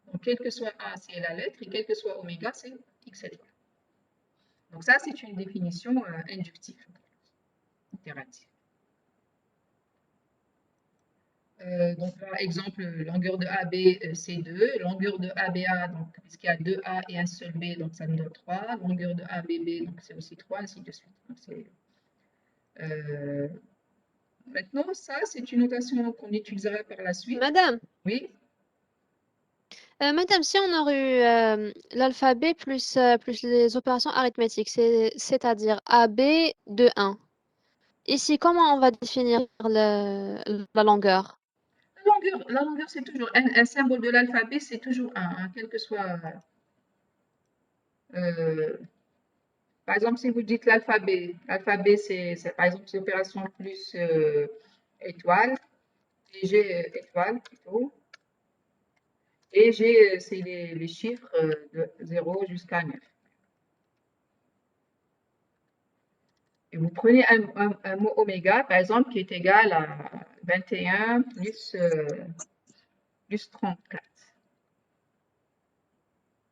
Donc, quel que soit A, c'est la lettre, et quel que soit oméga, c'est x étoile. Donc, ça, c'est une définition inductive, itérative. Donc, par exemple, longueur de AB, c'est 2. Longueur de ABA, donc, puisqu'il y a 2A et un seul B, donc ça me donne 3. Longueur de ABB, donc c'est aussi 3, ainsi de suite. Donc, maintenant, ça, c'est une notation qu'on utilisera par la suite. Madame, Oui, madame, si on aurait eu l'alphabet plus les opérations arithmétiques, c'est-à-dire AB de 1. Ici, comment on va définir la longueur? la longueur c'est toujours un symbole de l'alphabet, c'est toujours 1, hein, quel que soit. Par exemple, si vous dites l'alphabet, c'est par exemple c'est opération plus étoile, et G étoile plutôt, et G c'est les chiffres de 0 jusqu'à 9. Et vous prenez un mot oméga, par exemple, qui est égal à 21 plus 34.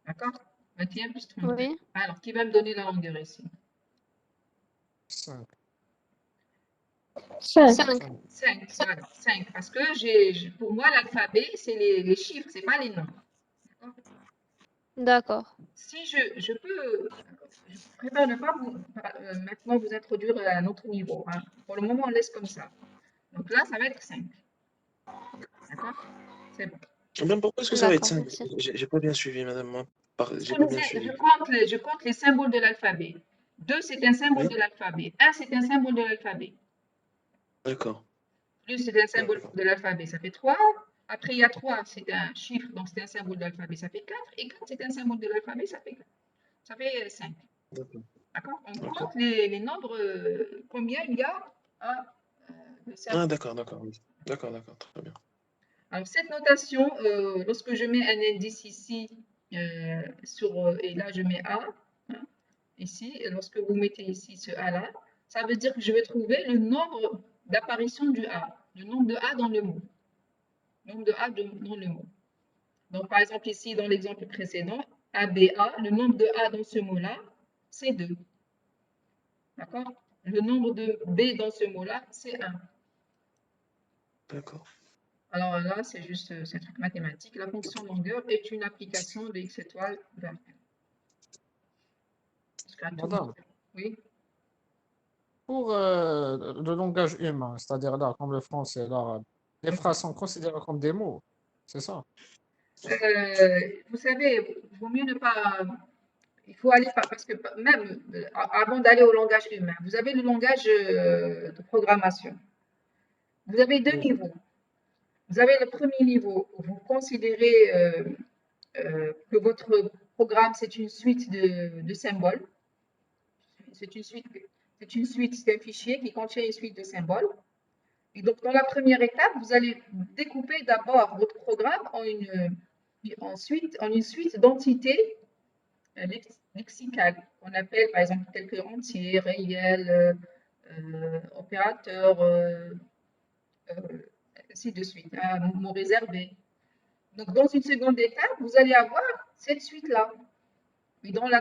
D'accord? 21 plus 34. Oui. Alors, qui va me donner la longueur ici? 5. 5. 5. 5, voilà, 5. Parce que pour moi, l'alphabet, c'est les chiffres, c'est pas les nombres. D'accord. Si je préfère ne pas maintenant vous introduire à un autre niveau. Hein. Pour le moment, on laisse comme ça. Donc là, ça va être 5. D'accord? C'est bon. Madame, pourquoi est-ce que ça va être D'accord, 5? merci. J'ai pas bien suivi, madame. Moi. Parce J'ai que pas bien suivi. je compte les symboles de l'alphabet. 2, c'est un symbole Oui, de l'alphabet. 1, c'est un symbole de l'alphabet. d'accord. Plus, c'est un symbole D'accord. de l'alphabet. Ça fait 3. Après, il y a 3, c'est un chiffre, donc c'est un symbole de l'alphabet. Ça fait 4. Et 4, c'est un symbole de l'alphabet. Ça fait 4. Ça fait 5. D'accord. D'accord? On D'accord. compte les nombres, combien il y a de symboles. Ah, d'accord, d'accord. Oui. D'accord, d'accord. Très bien. Alors, cette notation, lorsque je mets un indice ici, et là, je mets A, hein, ici, et lorsque vous mettez ici ce A-là, ça veut dire que je vais trouver le nombre d'apparitions du A, le nombre de A dans le mot. Nombre de A dans le mot. Donc, par exemple, ici, dans l'exemple précédent, ABA, le nombre de A dans ce mot-là, c'est 2. D'accord? Le nombre de B dans ce mot-là, c'est 1. D'accord. Alors là, c'est juste un truc mathématique. La fonction longueur est une application de x étoile vers 1. Jusqu'à tout. Madame, Oui. pour le langage humain, c'est-à-dire là, comme le français, l'arabe, les phrases sont considérées comme des mots, c'est ça? Vous savez, il vaut mieux ne pas. Il faut aller parce que même avant d'aller au langage humain, vous avez le langage de programmation. Vous avez deux Oui. niveaux. Vous avez le premier niveau où vous considérez que votre programme, c'est une suite de symboles. C'est une suite, c'est un fichier qui contient une suite de symboles. Et donc, dans la première étape, vous allez découper d'abord votre programme en une suite d'entités lexicales, qu'on appelle par exemple telles que entier, réel, opérateur, ainsi de suite, un mot réservé. Donc, dans une seconde étape, vous allez avoir cette suite-là. Et donc,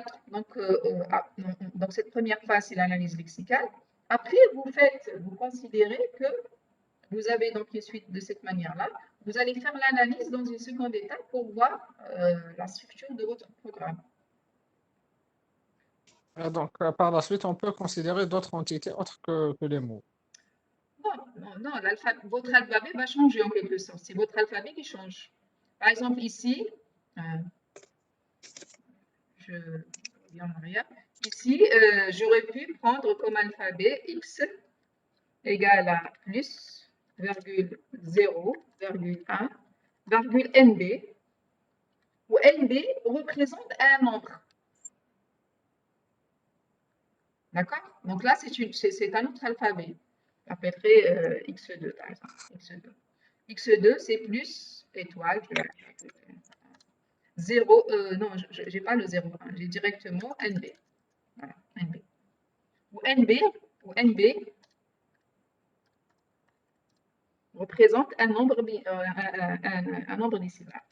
cette première phase, c'est l'analyse lexicale. Après, vous considérez que vous avez donc une suite de cette manière-là. Vous allez faire l'analyse dans une seconde étape pour voir la structure de votre programme. Donc, par la suite, on peut considérer d'autres entités autres que les mots. Non, non, votre alphabet va changer en quelque sorte. C'est votre alphabet qui change. Par exemple, ici, je reviens en arrière. Ici, j'aurais pu prendre comme alphabet X égale à plus, virgule 0, virgule 1, virgule NB, où NB représente un nombre. D'accord? Donc là, c'est un autre alphabet. Je l'appellerai X2, par exemple. X2. X2, c'est plus étoile. 0, non, je n'ai pas le 0, j'ai directement NB. Voilà, NB. Ou NB représente un nombre, un nombre décimal.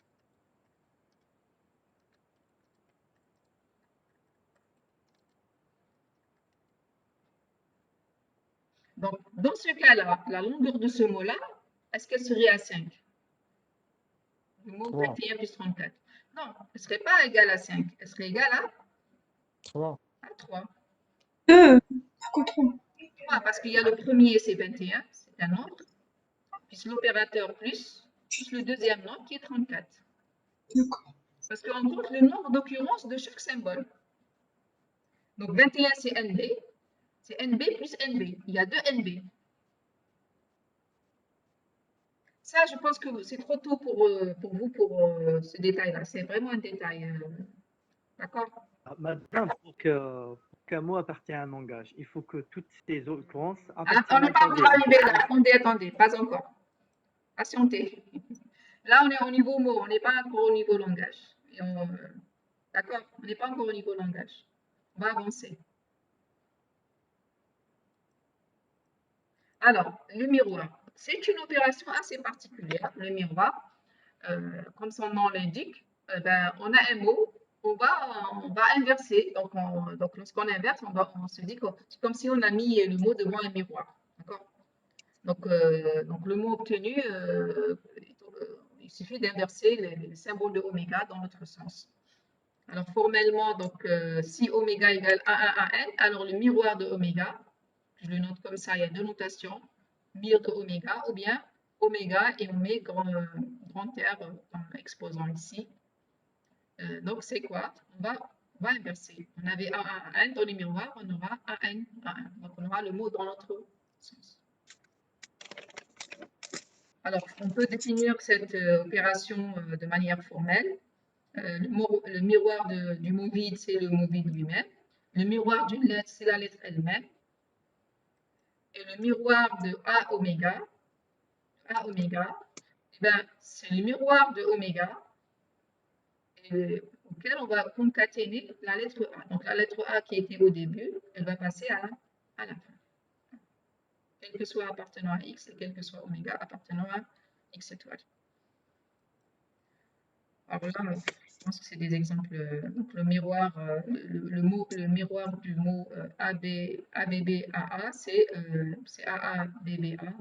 Donc, dans ce cas-là, la longueur de ce mot-là, est-ce qu'elle serait à 5? Le mot 3. 21 plus 34. Non, elle ne serait pas égale à 5. Elle serait égale à 3. À 3. 2. Pourquoi 3? 3, parce qu'il y a le premier, c'est 21, c'est un nombre, puis l'opérateur plus le deuxième nombre qui est 34. D'accord. Parce qu'on compte le nombre d'occurrences de chaque symbole. Donc 21, c'est NB plus NB. Il y a 2 NB. Ça, je pense que c'est trop tôt pour vous, pour ce détail-là. C'est vraiment un détail. D'accord? Madame, pour qu'un mot appartienne à un langage, il faut que toutes ces occurrences On appartiennent à n'est pas l'alphabet. encore arrivé là. Attendez, pas encore. Patientez. Là, on est au niveau mot, on n'est pas encore au niveau langage. D'accord? On n'est pas encore au niveau langage. On va avancer. Alors, le miroir. C'est une opération assez particulière, le miroir. Comme son nom l'indique, on a un mot, on va inverser. Donc lorsqu'on inverse, on se dit que c'est comme si on a mis le mot devant un miroir. D'accord? Donc, le mot obtenu, il suffit d'inverser les symboles de oméga dans l'autre sens. Alors formellement, donc, si oméga égale A1 à n, alors le miroir de oméga, je le note comme ça, il y a deux notations, mir de oméga, ou bien oméga et on met grand R en exposant ici. Donc c'est quoi? On va inverser. On avait A1 à n dans le miroir, on aura AN à 1. Donc on aura le mot dans l'autre sens. Alors, on peut définir cette opération de manière formelle. Le miroir du mot vide, c'est le mot vide lui-même. Le miroir d'une lettre, c'est la lettre elle-même. Et le miroir de A oméga, c'est le miroir de oméga auquel on va concaténer la lettre A. Donc la lettre A qui était au début, elle va passer à la fin. Quel que soit appartenant à X et quel que soit oméga appartenant à X étoile. Alors là, je pense que c'est des exemples. Donc le miroir, le miroir du mot ABBAA, c'est AABBA.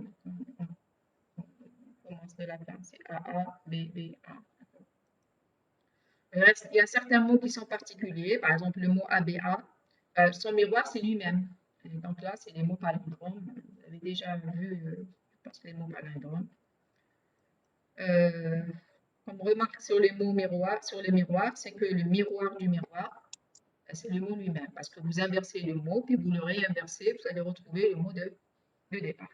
On commence de la fin, c'est AABBA. Il y a certains mots qui sont particuliers, par exemple le mot ABA, son miroir c'est lui-même. Donc là, c'est les mots palindromes. Vous avez déjà vu, je pense, les mots palindromes. Comme remarque sur les mots miroirs, c'est que le miroir du miroir, c'est le mot lui-même. Parce que vous inversez le mot, puis vous le réinversez, vous allez retrouver le mot de départ.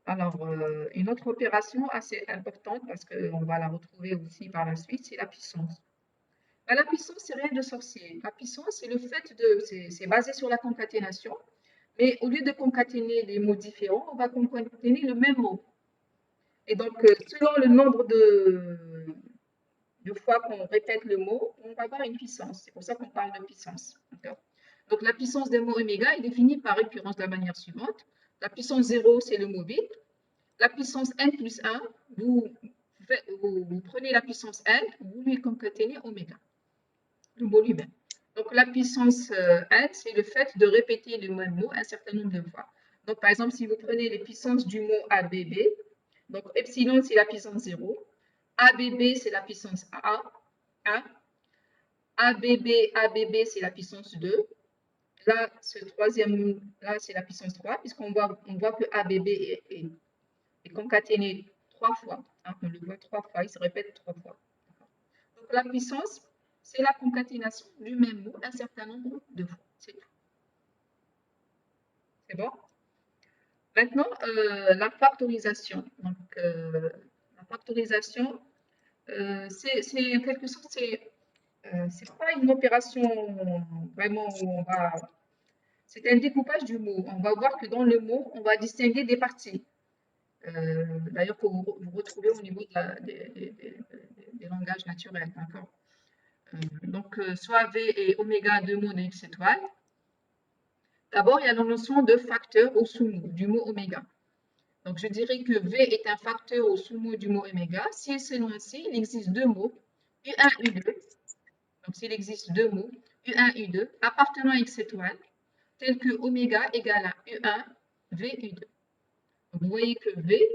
Alors, une autre opération assez importante, parce qu'on va la retrouver aussi par la suite, c'est la puissance. La puissance, c'est rien de sorcier. La puissance, c'est le fait c'est basé sur la concaténation, mais au lieu de concaténer des mots différents, on va concaténer le même mot. Et donc, selon le nombre de fois qu'on répète le mot, on va avoir une puissance. C'est pour ça qu'on parle de puissance. Donc, la puissance des mots oméga est définie par récurrence de la manière suivante. La puissance 0, c'est le mot vide. La puissance n plus 1, vous prenez la puissance n, vous lui concaténez oméga, le mot lui-même. Donc, la puissance n, c'est le fait de répéter le même mot un certain nombre de fois. Donc, par exemple, si vous prenez les puissances du mot ABB, donc epsilon, c'est la puissance 0. ABB, c'est la puissance 1. ABB, c'est la puissance 2. là, ce troisième, là, c'est la puissance 3, puisqu'on voit que ABB est concaténé 3 fois. Hein, on le voit 3 fois, il se répète 3 fois. Donc, la puissance, c'est la concaténation du même mot un certain nombre de fois. C'est tout. C'est bon? Maintenant, la factorisation. Donc, la factorisation, c'est en quelque sorte, c'est pas une opération vraiment où on va. C'est un découpage du mot. On va voir que dans le mot, on va distinguer des parties. D'ailleurs, que vous retrouvez au niveau des langages naturels. D'accord? Donc, soit V et oméga, deux mots de X étoile. D'abord, il y a la notion de facteur au sous-mot du mot oméga. Donc, je dirais que V est un facteur au sous-mot du mot oméga. Si c'est ainsi, il existe deux mots, U1, U2. Donc, s'il existe deux mots, U1, U2, appartenant à X étoile, tels que oméga égale à U1, V, U2. Donc, vous voyez que V,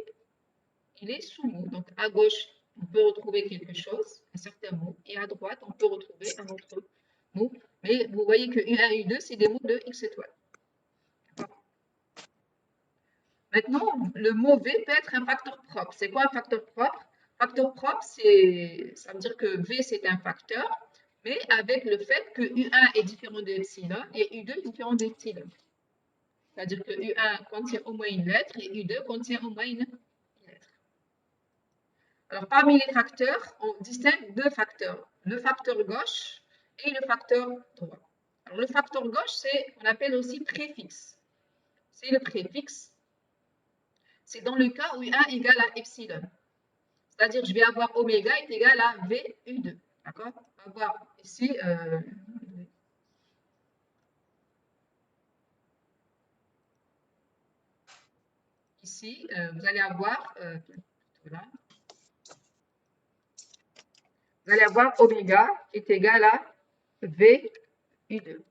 il est sous-mot. Donc, à gauche, on peut retrouver quelque chose, un certain mot, et à droite, on peut retrouver un autre mot. Mais vous voyez que U1, U2, c'est des mots de X étoile. Maintenant, le mot V peut être un facteur propre. C'est quoi un facteur propre? Facteur propre, ça veut dire que V, c'est un facteur, mais avec le fait que U1 est différent de epsilon et U2 est différent d'epsilon. C'est-à-dire que U1 contient au moins une lettre et U2 contient au moins une lettre. Alors, parmi les facteurs, on distingue deux facteurs, le facteur gauche et le facteur droit. Alors, le facteur gauche, on appelle aussi préfixe. C'est le préfixe. C'est dans le cas où U1 égale à epsilon. C'est-à-dire que je vais avoir oméga est égal à V U2. D'accord? On va voir ici. Ici, vous allez avoir. Voilà. Vous allez avoir oméga est égal à V U2.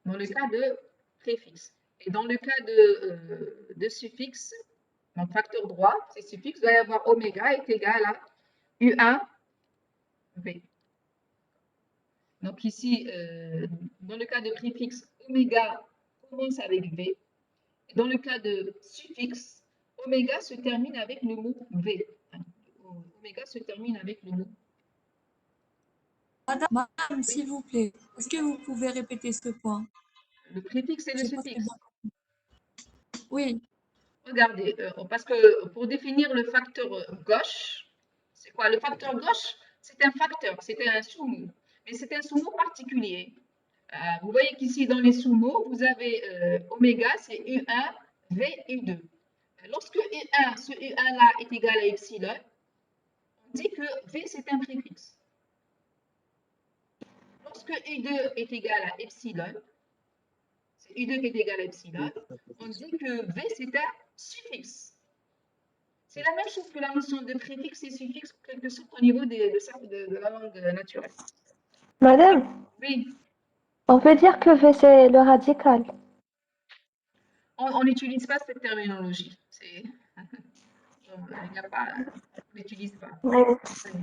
Dans le cas de préfixe. Et dans le cas de suffixe, donc facteur droit, c'est suffixe, vous allez avoir oméga est égal à U1 V. Donc ici, dans le cas de préfixe, oméga commence avec V. Et dans le cas de suffixe, oméga se termine avec le mot V. Oméga se termine avec le mot. Madame, s'il vous plaît, est-ce que vous pouvez répéter ce point? Le préfixe et le suffixe. Oui. Regardez, parce que pour définir le facteur gauche, c'est quoi? Le facteur gauche, c'est un facteur, c'est un sous-mot. Mais c'est un sous-mot particulier. Vous voyez qu'ici, dans les sous-mots, vous avez oméga, c'est U1, V, U2. Lorsque U1, ce U1-là est égal à epsilon, on dit que V, c'est un préfixe. Lorsque U2 est égal à epsilon, c'est U2 qui est égal à epsilon, on dit que V, c'est un suffixe. C'est la même chose que la notion de préfixe et suffixe, en quelque sorte, au niveau de la langue naturelle. Madame? Oui. On peut dire que V, c'est le radical. On n'utilise pas cette terminologie. Il n'y a pas, on n'utilise pas.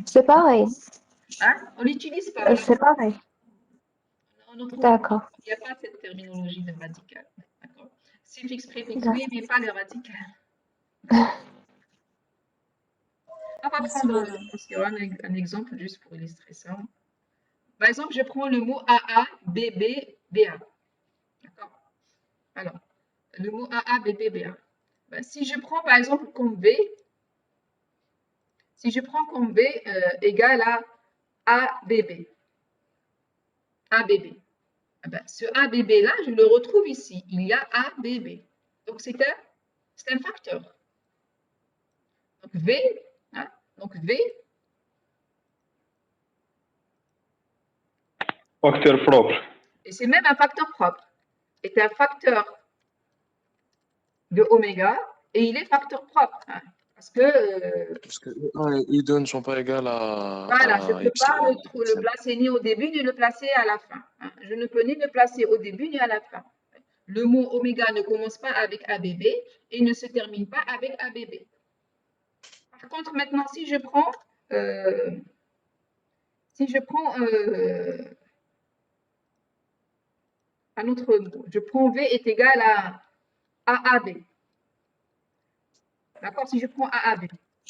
C'est pareil. Hein? On n'utilise pas. C'est pareil. D'accord. Il n'y a pas cette terminologie de radical. D'accord. Suffixe, préfixe, oui, mais pas le radical. On va prendre un exemple juste pour illustrer ça. Par exemple, je prends le mot AA, BB, BA. D'accord. Alors, le mot AA, BB, BA. Ben, si je prends par exemple comme V, si je prends comme V égale à ABB. ABB. Eh ben, ce ABB-là, je le retrouve ici. Il y a ABB. Donc, c'est un facteur. Donc, V. Hein, donc, V. Facteur propre. Et c'est même un facteur propre. C'est un facteur de oméga et il est facteur propre. Hein, parce que U1 et U2 ne sont pas égales à. Voilà, je ne peux pas epsilon. le placer ni au début ni le placer à la fin. Hein. Je ne peux ni le placer au début ni à la fin. Le mot oméga ne commence pas avec ABB et ne se termine pas avec ABB. Par contre, maintenant, si je prends un autre mot. Je prends V est égal à AAB. D'accord? Si je prends AAB.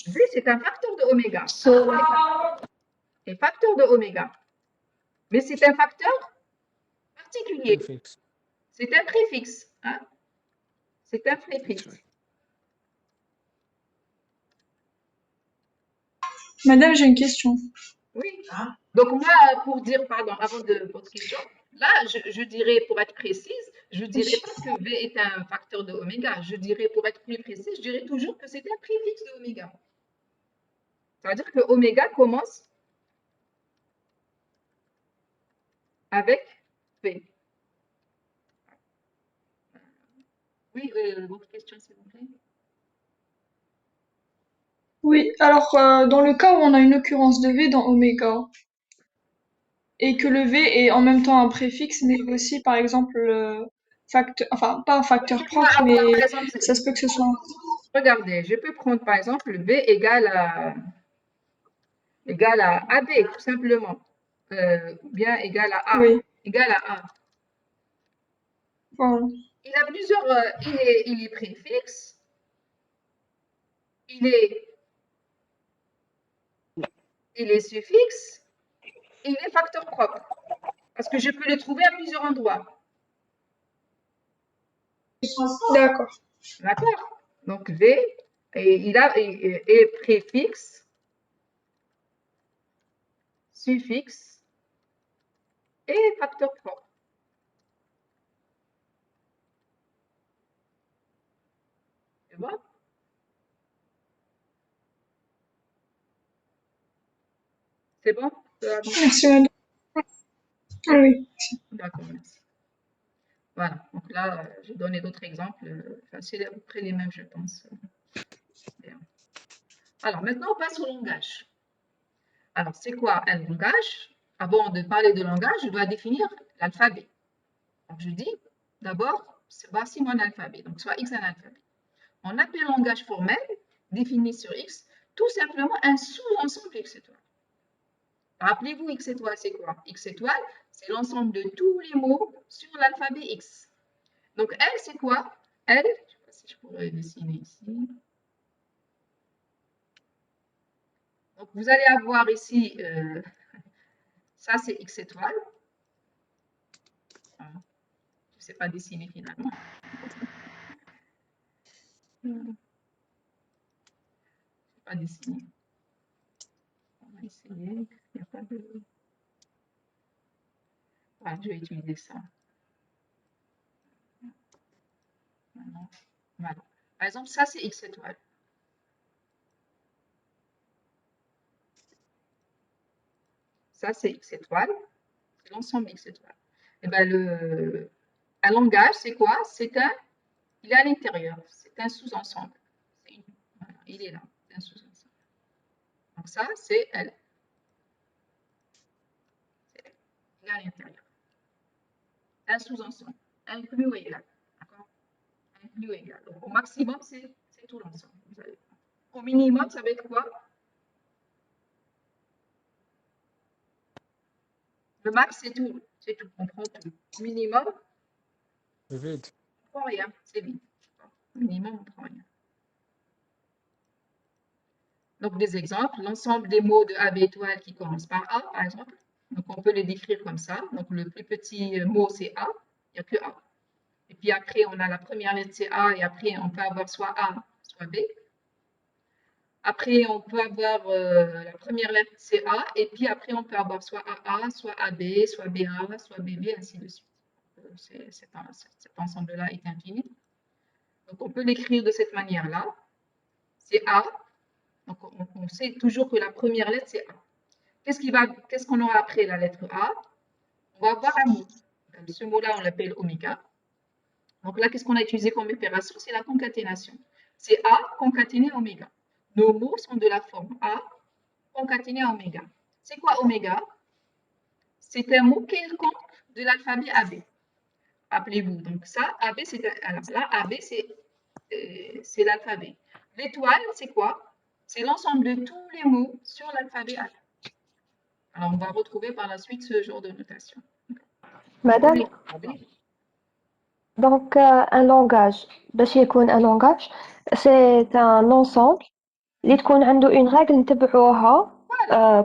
V, c'est un facteur de oméga. Et facteur de oméga. Mais c'est un facteur particulier. Préfixe. C'est un préfixe. Hein? C'est un préfixe. Madame, j'ai une question. Oui. Donc moi, pour dire, pardon, avant de votre question, là, je dirais, pour être précise, je dirais pas que V est un facteur de oméga. Je dirais, pour être plus précis, je dirais toujours que c'est un préfixe de oméga. Ça veut dire que oméga commence avec V. Oui, votre question, s'il vous plaît. Oui, alors dans le cas où on a une occurrence de V dans oméga, et que le V est en même temps un préfixe, mais aussi par exemple facteur, enfin pas un facteur propre, mais Par exemple, ça se peut que ce soit. regardez, je peux prendre par exemple V égale à AB, tout simplement. Ou bien égal à A. Oui. Égal à A. Voilà. Il a plusieurs. Il est préfixe. Il est suffixe. Il est facteur propre. Parce que je peux les trouver à plusieurs endroits. D'accord. D'accord? Donc V, est préfixe, suffixe et facteur propre. C'est bon? C'est bon? Merci, madame. Oui. D'accord, merci. Voilà, donc là, j'ai donné d'autres exemples. Enfin, c'est à peu près les mêmes, je pense. Bien. Alors, maintenant, on passe au langage. Alors, c'est quoi un langage? Avant de parler de langage, je dois définir l'alphabet. Donc, je dis, d'abord, voici mon alphabet. Donc, soit X un alphabet. On appelle langage formel, défini sur X, tout simplement un sous-ensemble X étoile. Rappelez-vous, X étoile, c'est quoi? X étoile, c'est l'ensemble de tous les mots sur l'alphabet X. Donc, L, c'est quoi? L, je ne sais pas si je pourrais dessiner ici. Donc, vous allez avoir ici, ça c'est X étoile. Je ne sais pas dessiner finalement. Je ne sais pas dessiner. On va essayer. Il n'y a pas de... Ah, je vais utiliser ça. Maintenant, voilà. Par exemple, ça c'est X étoile. Ça c'est X étoile. C'est l'ensemble X étoile. Et bien, un langage, c'est quoi? Il est à l'intérieur. C'est un sous-ensemble. Voilà, il est là. C'est un sous-ensemble. Donc ça, c'est L. Il est à l'intérieur. Un sous-ensemble. Inclus ou égal. D'accord? Inclus ou égal. Donc au maximum, c'est tout l'ensemble. Au minimum, ça va être quoi? Le max, c'est tout. C'est tout. On prend tout. Au minimum, C'est vide. on prend rien. C'est vide. Au minimum, on prend rien. Donc, des exemples, l'ensemble des mots de AB étoile qui commencent par A, par exemple. Donc, on peut les décrire comme ça. Donc, le plus petit mot, c'est A. Il n'y a que A. Et puis après, on a la première lettre, c'est A. Et après, on peut avoir soit A, soit B. Après, on peut avoir la première lettre, c'est A. Et puis après, on peut avoir soit AA, soit AB, soit BA, soit BB, ainsi de suite. Cet ensemble-là est infini. Donc, on peut l'écrire de cette manière-là. C'est A. Donc, on sait toujours que la première lettre, c'est A. Qu'est-ce qu'on aura après la lettre A? On va avoir un mot. Ce mot-là, on l'appelle oméga. Donc là, qu'est-ce qu'on a utilisé comme opération? C'est la concaténation. C'est A concaténé oméga. Nos mots sont de la forme A concaténé à oméga. C'est quoi oméga? C'est un mot quelconque de l'alphabet AB. Rappelez-vous, donc ça, AB, c'est l'alphabet. L'étoile, c'est quoi? C'est l'ensemble de tous les mots sur l'alphabet AB. Alors, on va retrouver par la suite ce genre de notation. Madame, Oui. Donc, un langage, باش يكون un langage, c'est un ensemble اللي تكون عنده une règle نتبعوها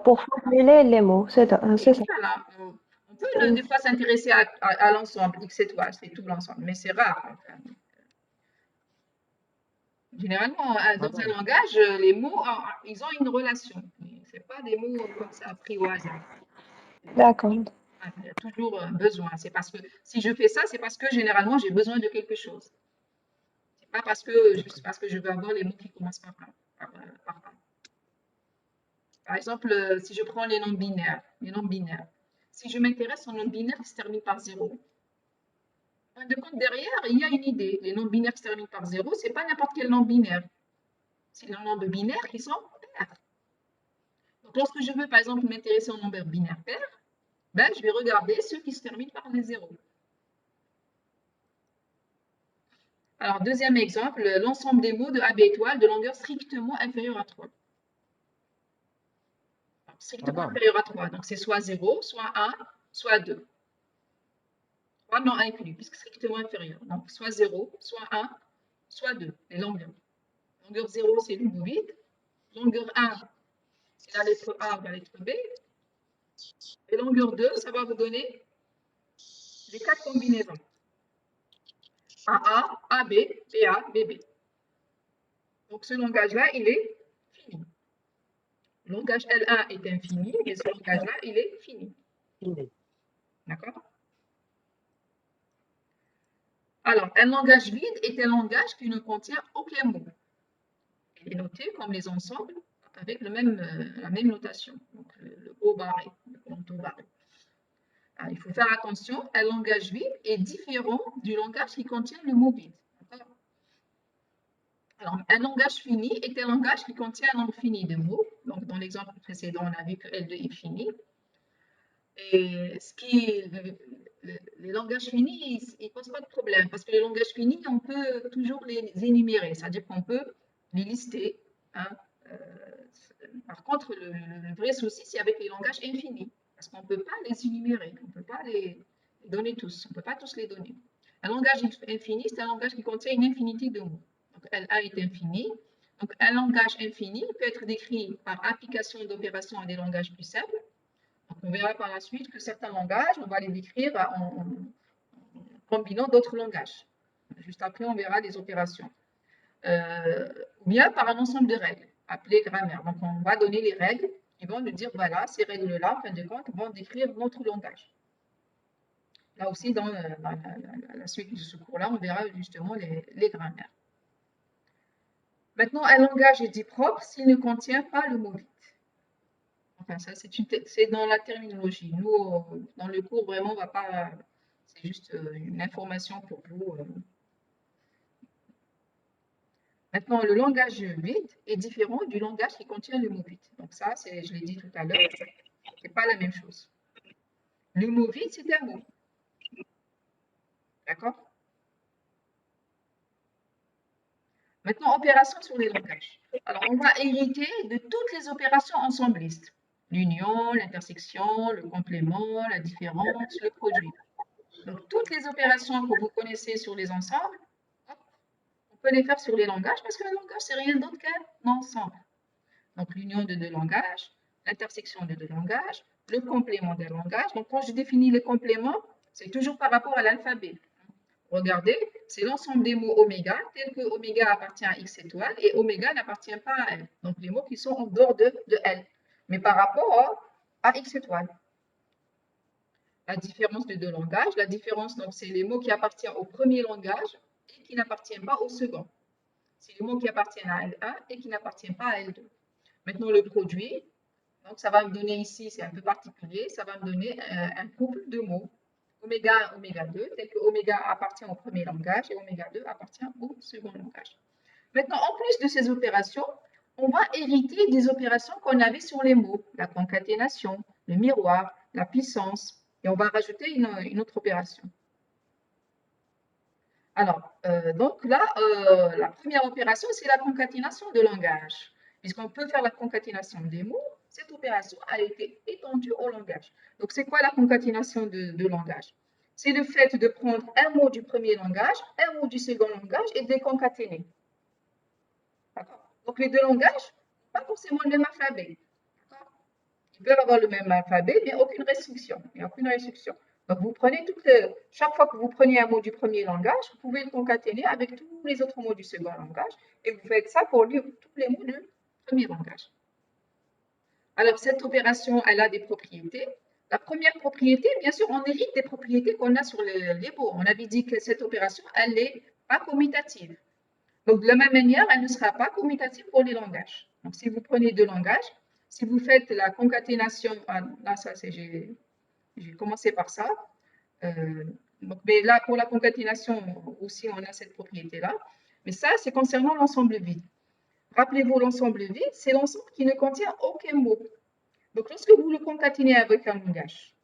pour formuler les mots. C'est ça. Voilà. On peut des fois s'intéresser à l'ensemble, X étoiles, c'est tout l'ensemble, mais c'est rare. Enfin. Généralement, dans un langage, les mots, ils ont une relation. Ce n'est pas des mots comme ça pris au hasard. D'accord. Il y a toujours besoin. C'est parce que si je fais ça, c'est parce que généralement, j'ai besoin de quelque chose. Ce n'est pas parce que, juste parce que je veux avoir les mots qui commencent par un. Par exemple, si je prends les nombres binaires, si je m'intéresse aux nombres binaires qui se terminent par 0, en fin de compte, derrière, il y a une idée. Les nombres binaires qui se terminent par 0, ce n'est pas n'importe quel nombre binaire. C'est les nombres binaires qui sont pairs. Donc, lorsque je veux, par exemple, m'intéresser aux nombres binaires pairs, ben, je vais regarder ceux qui se terminent par les 0. Alors, deuxième exemple, l'ensemble des mots de AB étoile de longueur strictement inférieure à 3. Alors, strictement inférieure à 3, donc c'est soit 0, soit 1, soit 2. 3 non inclus, puisque strictement inférieur. Donc, soit 0, soit 1, soit 2, les longueurs. Longueur 0, c'est le mot vide. Longueur 1, c'est la lettre A ou la lettre B. Et longueur 2, ça va vous donner les 4 combinaisons. AA, AB, BA, BB. Donc, ce langage-là, il est fini. Le langage L1 est infini, et ce langage-là, il est fini. D'accord? Alors, un langage vide est un langage qui ne contient aucun mot. Il est noté comme les ensembles avec la même notation, donc le haut barré, le contour barré. Alors, il faut faire attention, un langage vide est différent du langage qui contient le mot vide. Alors, un langage fini est un langage qui contient un nombre fini de mots. Donc, dans l'exemple précédent, on a vu que L2 est fini. Et les langages finis, ils ne posent pas de problème parce que les langages finis, on peut toujours les énumérer, c'est-à-dire qu'on peut les lister. Hein. Par contre, le vrai souci, c'est avec les langages infinis parce qu'on ne peut pas les énumérer, on ne peut pas les donner tous, on ne peut pas tous les donner. Un langage infini, c'est un langage qui contient une infinité de mots. Donc, L1 est infini. Donc, un langage infini peut être décrit par application d'opérations à des langages plus simples. Donc, on verra par la suite que certains langages, on va les décrire en combinant d'autres langages. Juste après, on verra les opérations. Ou bien par un ensemble de règles, appelées grammaire. Donc, on va donner les règles qui vont nous dire, voilà, ces règles-là, en fin de compte, vont décrire notre langage. Là aussi, dans la suite de ce cours-là, on verra justement les grammaires. Maintenant, un langage est dit propre s'il ne contient pas le mot vide. Enfin, ça, c'est dans la terminologie. Nous, dans le cours, vraiment, on va pas... C'est juste une information pour vous. Maintenant, le langage vide est différent du langage qui contient le mot vide. Donc ça, je l'ai dit tout à l'heure, c'est pas la même chose. Le mot vide, c'est un mot. D'accord? Maintenant, opération sur les langages. Alors, on va hériter de toutes les opérations ensemblistes. L'union, l'intersection, le complément, la différence, le produit. Donc, toutes les opérations que vous connaissez sur les ensembles, on peut les faire sur les langages parce que le langage, c'est rien d'autre qu'un ensemble. Donc, l'union de deux langages, l'intersection de deux langages, le complément d'un langage. Donc, quand je définis le complément, c'est toujours par rapport à l'alphabet. Regardez, c'est l'ensemble des mots oméga, tel que oméga appartient à X étoile et oméga n'appartient pas à L. Donc, les mots qui sont en dehors de L, mais par rapport à X étoile. La différence de deux langages, la différence, donc, c'est les mots qui appartiennent au premier langage et qui n'appartiennent pas au second. C'est les mots qui appartiennent à L1 et qui n'appartiennent pas à L2. Maintenant, le produit, donc ça va me donner ici, c'est un peu particulier, ça va me donner un couple de mots. Oméga 1, oméga 2, tel que oméga appartient au premier langage et oméga 2 appartient au second langage. Maintenant, en plus de ces opérations, on va hériter des opérations qu'on avait sur les mots, la concaténation, le miroir, la puissance, et on va rajouter une autre opération. Alors, donc là, la première opération, c'est la concaténation de langage. Puisqu'on peut faire la concaténation des mots, cette opération a été étendue au langage. Donc, c'est quoi la concaténation de langage? c'est le fait de prendre un mot du premier langage, un mot du second langage et de les concaténer. Donc, les deux langages, pas forcément le même alphabet. Ils peuvent avoir le même alphabet, mais aucune restriction. Il n'y a aucune restriction. Donc, vous prenez chaque fois que vous prenez un mot du premier langage, vous pouvez le concaténer avec tous les autres mots du second langage, et vous faites ça pour lire tous les mots du premier langage. Alors, cette opération, elle a des propriétés. La première propriété, bien sûr, on hérite des propriétés qu'on a sur les mots. On avait dit que cette opération, elle n'est pas commutative. Donc, de la même manière, elle ne sera pas commutative pour les langages. Donc, si vous prenez deux langages, si vous faites la concaténation, là, ça, j'ai commencé par ça. Mais là, pour la concaténation aussi, on a cette propriété-là. Mais ça, c'est concernant l'ensemble vide. Rappelez-vous, l'ensemble vide, c'est l'ensemble qui ne contient aucun mot. Donc, lorsque vous le concaténez avec un langage,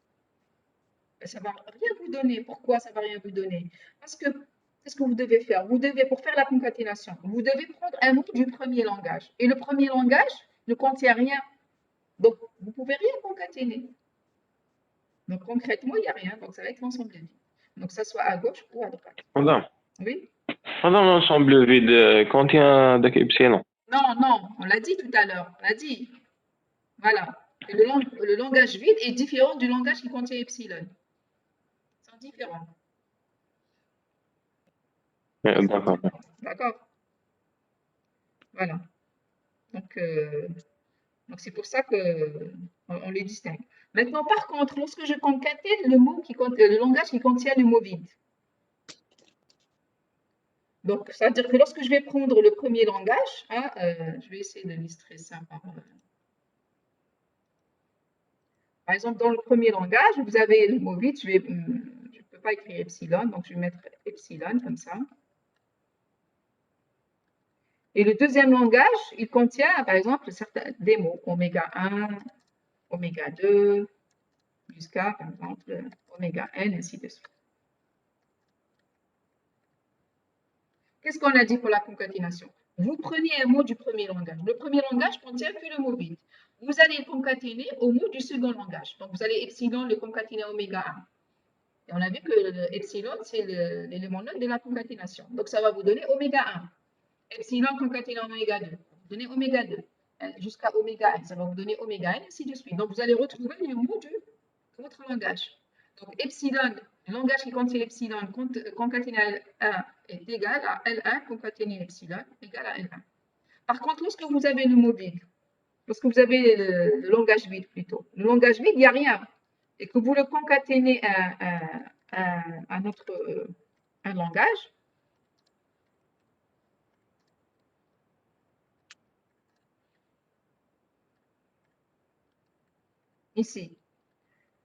ça ne va rien vous donner. Pourquoi ça ne va rien vous donner? Parce que, qu'est-ce que vous devez faire? Vous devez, pour faire la concaténation, vous devez prendre un mot du premier langage. Et le premier langage ne contient rien. Donc, vous ne pouvez rien concaténer. Donc, concrètement, il n'y a rien. Donc, ça va être l'ensemble vide. Donc, ça soit à gauche ou à droite. Madame, Oui? pendant l'ensemble vide contient des epsilon. Non, non, on l'a dit tout à l'heure. On l'a dit. Voilà. Et le langage vide est différent du langage qui contient epsilon. Ils sont différents. D'accord. D'accord. Voilà. Donc, c'est pour ça qu'on les distingue. Maintenant, par contre, lorsque je concatène le langage qui contient le mot vide, donc, c'est-à-dire que lorsque je vais prendre le premier langage, je vais essayer de l'illustrer ça par exemple, dans le premier langage, vous avez le mot vide, je ne peux pas écrire epsilon, donc je vais mettre epsilon comme ça. Et le deuxième langage, il contient, par exemple, des mots, oméga 1, oméga 2, jusqu'à, par exemple, oméga n, ainsi de suite. Qu'est-ce qu'on a dit pour la concaténation? Vous prenez un mot du premier langage. Le premier langage contient que le mot vide. Vous allez le concaténer au mot du second langage. Donc, vous allez epsilon le concaténer à oméga 1. Et on a vu que epsilon, c'est l'élément neutre de la concaténation. Donc, ça va vous donner oméga 1. Epsilon concaténé à oméga 2. Vous donnez oméga 2 jusqu'à oméga n. Ça va vous donner oméga n, ainsi de suite. Donc, vous allez retrouver le mot de votre langage. Donc, epsilon, le langage qui contient epsilon concaténé à 1 est égal à L1 concaténé epsilon égal à L1. Par contre, lorsque vous avez le mot vide, lorsque vous avez le langage vide plutôt, le langage vide, il n'y a rien. Et que vous le concaténez à un langage, ici,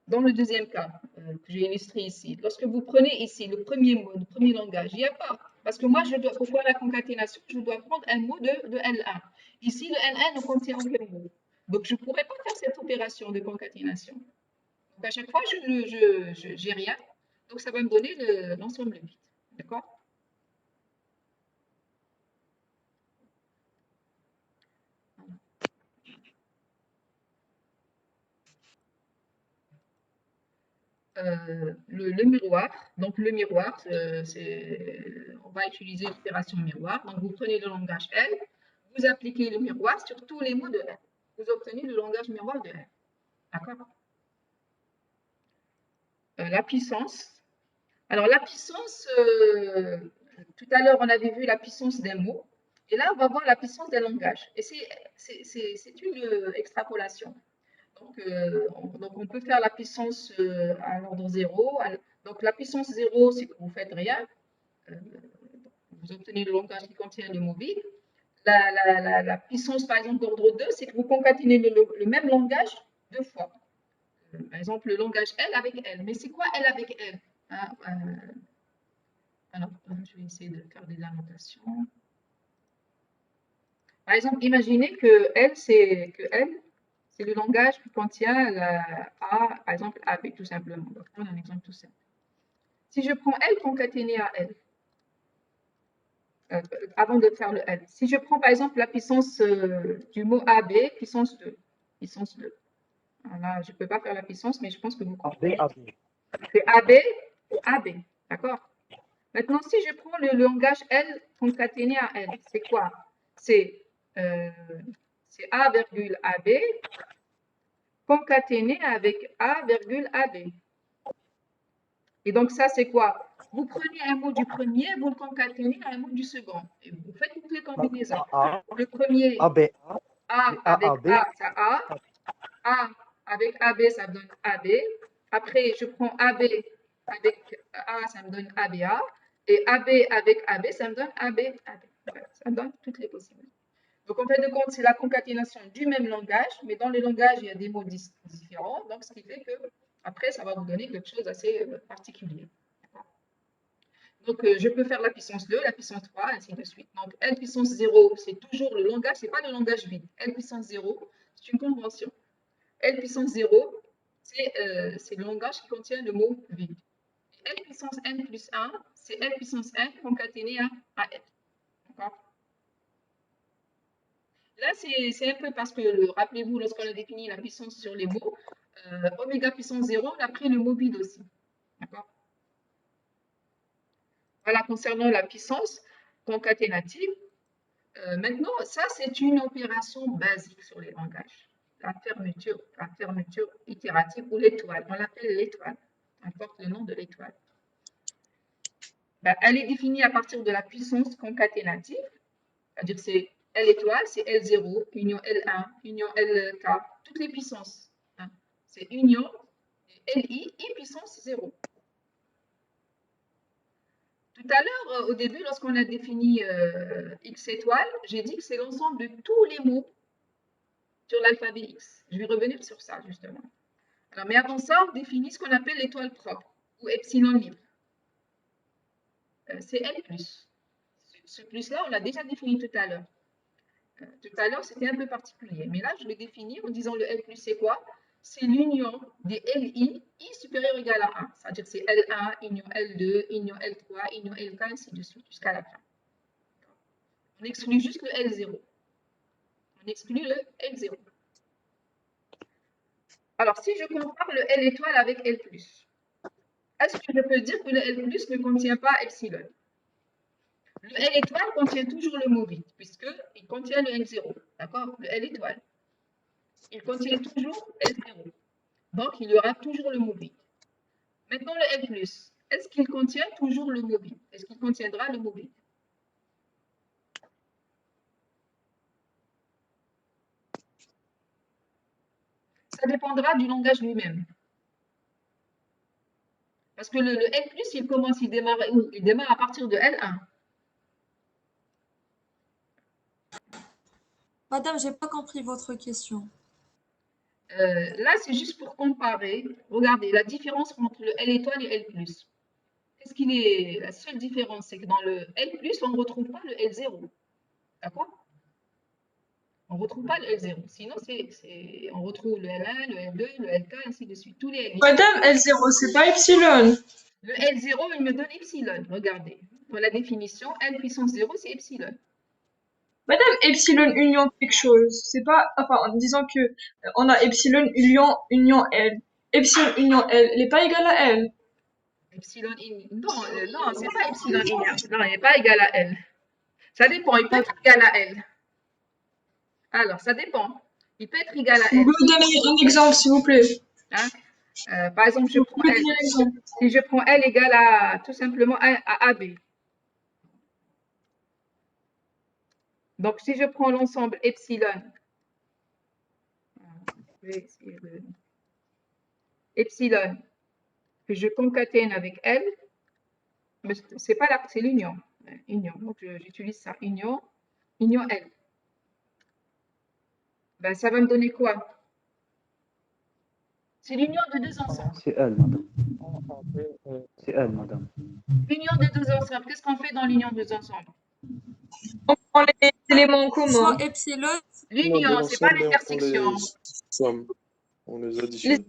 dans le deuxième cas que j'ai illustré ici, lorsque vous prenez ici le premier mot, le premier langage, il n'y a pas. Parce que moi, pour faire la concaténation, je dois prendre un mot de L1. Ici, le L1 ne contient aucun mot. Donc, je ne pourrais pas faire cette opération de concaténation. Donc, à chaque fois, je n'ai rien. Donc, ça va me donner l'ensemble vide. D'accord? Le miroir. Donc, le miroir, on va utiliser l'opération miroir. Donc, vous prenez le langage L, vous appliquez le miroir sur tous les mots de L. Vous obtenez le langage miroir de L. D'accord? La puissance. Alors, la puissance, tout à l'heure, on avait vu la puissance d'un mot. Et là, on va voir la puissance d'un langage. Et c'est une extrapolation. Donc, on peut faire la puissance à l'ordre 0. Donc, la puissance 0, c'est que vous ne faites rien. Vous obtenez le langage qui contient le mot vide. La puissance, par exemple, d'ordre 2, c'est que vous concaténez le même langage deux fois. Par exemple, le langage L avec L. Mais c'est quoi L avec L? Alors, je vais essayer de faire des annotations. Par exemple, imaginez que L, c'est le langage qui contient la A, par exemple, AB, tout simplement. On va prendre un exemple tout simple. Si je prends L concaténé à L, avant de faire le L, si je prends par exemple la puissance du mot AB, puissance 2. Puissance 2. Alors là, je ne peux pas faire la puissance, mais je pense que vous comprenez. AB. C'est AB AB. D'accord? Maintenant, si je prends le langage L concaténé à L, c'est quoi? C'est A virgule AB concaténé avec A virgule AB. Et donc, ça, c'est quoi? Vous prenez un mot du premier, vous le concaténez à un mot du second. Et vous faites toutes les combinaisons. Le premier, AB, A avec A, ça A. A avec AB, ça me donne AB. Après, je prends AB avec A, ça me donne ABA. Et AB avec AB, ça me donne AB. Voilà, ça me donne toutes les possibilités. Donc, en fait de compte, c'est la concaténation du même langage, mais dans le langage, il y a des mots différents. Donc, ce qui fait que, après, ça va vous donner quelque chose d'assez particulier. Donc, je peux faire la puissance 2, la puissance 3, ainsi de suite. Donc, L puissance 0, c'est toujours le langage, ce n'est pas le langage vide. L puissance 0, c'est une convention. L puissance 0, c'est le langage qui contient le mot vide. L puissance n plus 1, c'est L puissance 1 concaténé à L. D'accord? Là, c'est un peu parce que, rappelez-vous, lorsqu'on a défini la puissance sur les mots, oméga puissance 0, on a pris le mot vide aussi. D'accord? Voilà, concernant la puissance concaténative. Maintenant, ça, c'est une opération basique sur les langages. La fermeture itérative ou l'étoile. On l'appelle l'étoile. On porte le nom de l'étoile. Ben, elle est définie à partir de la puissance concaténative. C'est-à-dire c'est L étoile, c'est L0, union L1, union LK, toutes les puissances. Hein. C'est union LI et puissance 0. Tout à l'heure, au début, lorsqu'on a défini X étoile, j'ai dit que c'est l'ensemble de tous les mots sur l'alphabet X. Je vais revenir sur ça, justement. Alors, mais avant ça, on définit ce qu'on appelle l'étoile propre, ou epsilon libre. C'est L+. Ce plus-là, on l'a déjà défini tout à l'heure. Tout à l'heure, c'était un peu particulier. Mais là, je l'ai défini en disant le L+, c'est quoi? C'est l'union des LI, I supérieur ou égal à 1. C'est-à-dire c'est L1, union L2, union L3, union LK, ainsi de suite, jusqu'à la fin. On exclut juste le L0. On exclut le L0. Alors, si je compare le L étoile avec L+, est-ce que je peux dire que le L+, ne contient pas epsilon? Le L étoile contient toujours le mot vide, puisqu'il contient le L0. D'accord? Le L étoile. Il contient toujours L0. Donc, il y aura toujours le mot vide. Maintenant, le L+, est-ce qu'il contient toujours le mot vide? Est-ce qu'il contiendra le mot vide? Ça dépendra du langage lui-même. Parce que le L+, il démarre où? Il démarre à partir de L1. Madame, j'ai pas compris votre question. Là, c'est juste pour comparer. Regardez, la différence entre le L étoile et L+. Qu'est-ce qu'il est? La seule différence, c'est que dans le L+, on ne retrouve pas le L0. D'accord? On ne retrouve pas le L0. Sinon, on retrouve le L1, le L2, le LK, ainsi de suite. Tous les L. Madame, L0, c'est pas epsilon. Le L0, il me donne epsilon. Regardez. Pour la définition, L puissance 0, c'est epsilon. Madame, epsilon union quelque chose. C'est pas, enfin, en disant que on a epsilon union L. Epsilon union L, elle n'est pas égale à L. Epsilon non, c'est pas epsilon union. Non, il n'est pas égal à L. Ça dépend, il peut être égal à L. Alors, ça dépend. Il peut être égal à L. Vous pouvez donner un exemple, s'il vous plaît. Hein? Par exemple, je prends L. Si je prends L égale à tout simplement à AB. Donc, si je prends l'ensemble epsilon, que je concatène avec L, mais c'est pas là, c'est l'union. Union. Donc, j'utilise ça. Union L. Ben, ça va me donner quoi? C'est l'union de deux ensembles. C'est elle, madame. C'est elle, madame. L'union de deux ensembles. Qu'est-ce qu'on fait dans l'union de deux ensembles? On prend les éléments communs. Soit epsilon. L'union, c'est pas l'intersection. On les additionne.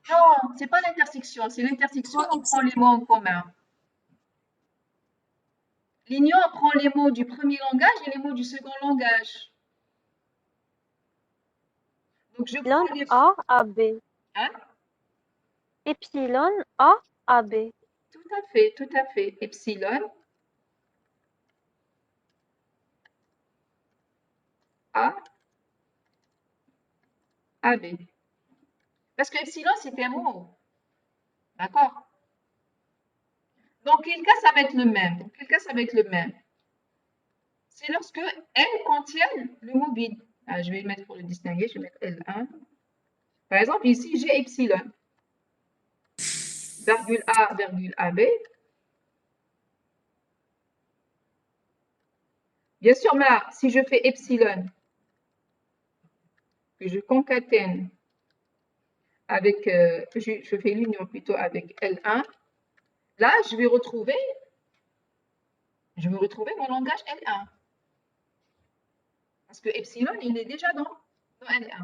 Non, c'est pas l'intersection. C'est l'intersection, on prend les mots en commun. L'union prend les mots du premier langage et les mots du second langage. Donc, je prends les... A à B. Hein? epsilon A AB. Tout à fait, tout à fait. Epsilon A AB. Parce que epsilon, c'est un mot. D'accord? Dans quel cas ça va être le même? Dans quel cas ça va être le même? C'est lorsque L contiennent le mobile. Ah, je vais le mettre pour le distinguer, je vais mettre L1. Par exemple, ici, j'ai epsilon. Virgule A, virgule AB. Bien sûr, là, si je fais epsilon, que je concatène avec, je fais l'union plutôt avec L1, là, je vais retrouver mon langage L1. Parce que epsilon, il est déjà dans L1.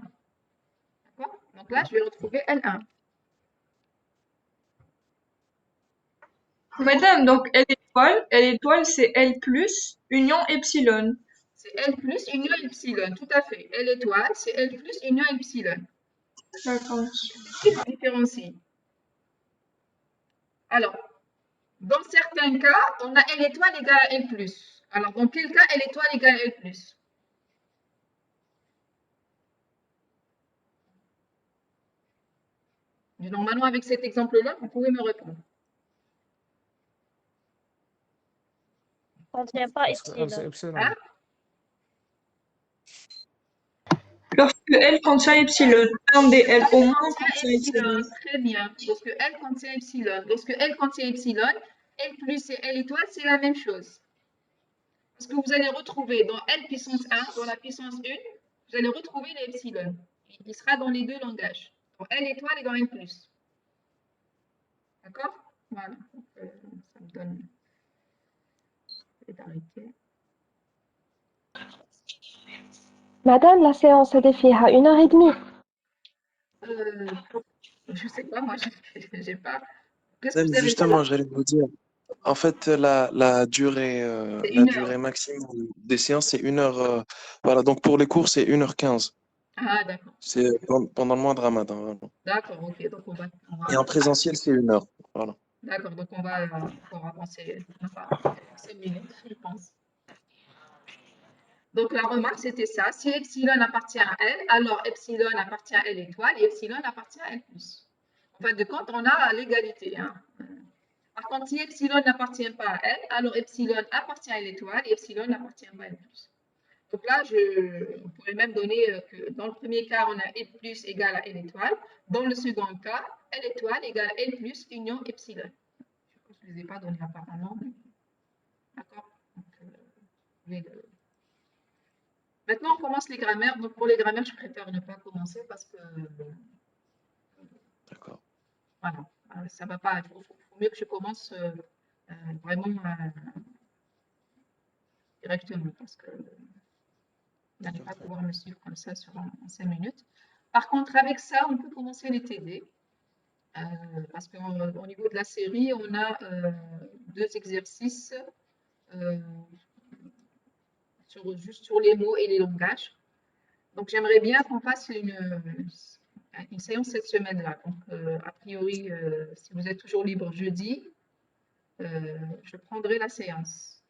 D'accord? Donc là, je vais retrouver L1. Madame, donc L étoile, c'est L plus union epsilon. C'est L plus union epsilon, tout à fait. L étoile, c'est L plus union epsilon. D'accord. Qu'est-ce qui différencie? Alors, dans certains cas, on a L étoile égale à L plus. Alors, dans quel cas L étoile égale à L plus? Normalement, avec cet exemple-là, vous pouvez me répondre. On ne contient pas Parce que L, c'est epsilon. epsilon. Hein? Lorsque L contient epsilon, un des L au moins contient contient epsilon, epsilon. très bien. Lorsque L contient epsilon, lorsque L contient epsilon, L plus et L étoile, c'est la même chose. Parce que vous allez retrouver dans L puissance 1, dans la puissance 1, vous allez retrouver l'epsilon. Il sera dans les deux langages, dans L étoile et dans L plus. D'accord? Voilà. Donc, ça me donne. Je vais arrêter. Madame, la séance est فيها 1h30. Je sais pas, moi, j'ai pas. Qu'est-ce que Madame, vous avez justement, j'allais vous dire, en fait, la durée, C'est la 1 heure. durée maximum des séances, c'est 1 heure. Voilà, donc pour les cours, c'est 1h15. Ah, d'accord. C'est pendant le mois de Ramadan, vraiment. D'accord, ok. Donc, on va Et en présentiel, c'est 1 heure. Voilà. D'accord, donc on va avancer 5 minutes, je pense. Donc la remarque, c'était ça. Si epsilon appartient à L, alors epsilon appartient à L étoile et epsilon appartient à L plus. En fin de compte, on a l'égalité. Hein. Par contre, si epsilon n'appartient pas à L, alors epsilon appartient à L étoile et epsilon n'appartient pas à L plus. Donc là, on pourrait même donner que dans le premier cas, on a L plus égale à L étoile. Dans le second cas, L étoile égale à L plus union epsilon. Je ne les ai pas donnés apparemment. D'accord. Maintenant, on commence les grammaires. Donc, pour les grammaires, je préfère ne pas commencer parce que. D'accord. Voilà. Ça ne va pas. Il faut mieux que je commence vraiment directement parce que vous n'allez pas pouvoir me suivre comme ça en 5 minutes. Par contre, avec ça, on peut commencer les TD. Parce qu'au niveau de la série, on a 2 exercices juste sur les mots et les langages. Donc, j'aimerais bien qu'on fasse une séance cette semaine-là. Donc, a priori, si vous êtes toujours libre jeudi, je prendrai la séance.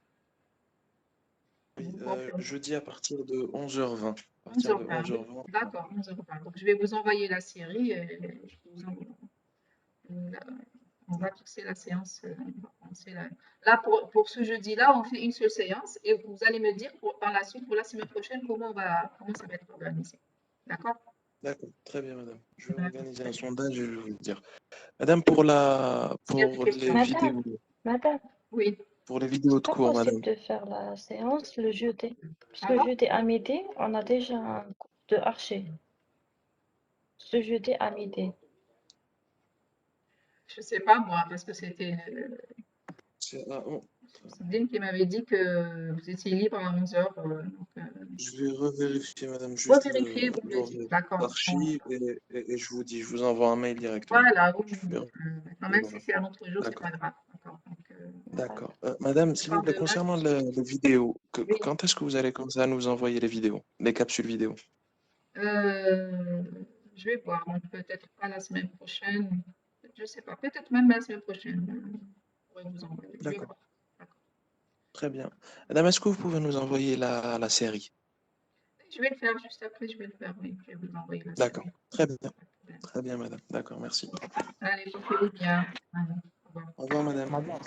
Oui, jeudi à partir de 11h20. À partir de 11h20. 11h20. D'accord, 11h20. Donc, je vais vous envoyer la série et on va fixer la séance. Là, pour ce jeudi-là, on fait une seule séance et vous allez me dire par la suite, pour la semaine prochaine, comment ça va être organisé. D'accord? D'accord, très bien, madame. Je vais organiser un sondage et je vais vous dire. Madame, pour les vidéos. Madame, Oui. Pour les vidéos de c'est pas cours, madame. possible de faire la séance le jeudi. Parce Ah que bon? jeudi à midi, on a déjà un cours de archer. Ce jeudi à midi. Je ne sais pas, moi, parce que c'était C'est Sydney qui m'avait dit que vous étiez libre à 11h. Je vais revérifier, madame, juste Revérifiez, vous me dites. D'accord. l'archive et je vous dis, je vous envoie un mail directement. Voilà, oui. Je vais- Même si c'est un autre jour, c'est D'accord. pas grave. D'accord. Madame, s'il vous plaît, concernant les vidéos, quand est-ce que vous allez commencer à nous envoyer les vidéos, les capsules vidéo? Je vais voir, donc peut-être pas la semaine prochaine. je sais pas, peut-être même la semaine prochaine. Je pourrais vous envoyer. Je vais D'accord. voir. D'accord. Très bien. Madame, est-ce que vous pouvez nous envoyer la série? Je vais le faire juste après, je vais le faire, oui. Je vais vous envoyer la D'accord. série. Très bien. Pas de problème. Très bien, madame. D'accord, merci. Allez, portez-vous bien. Allez, au revoir. Au revoir, madame. Madame.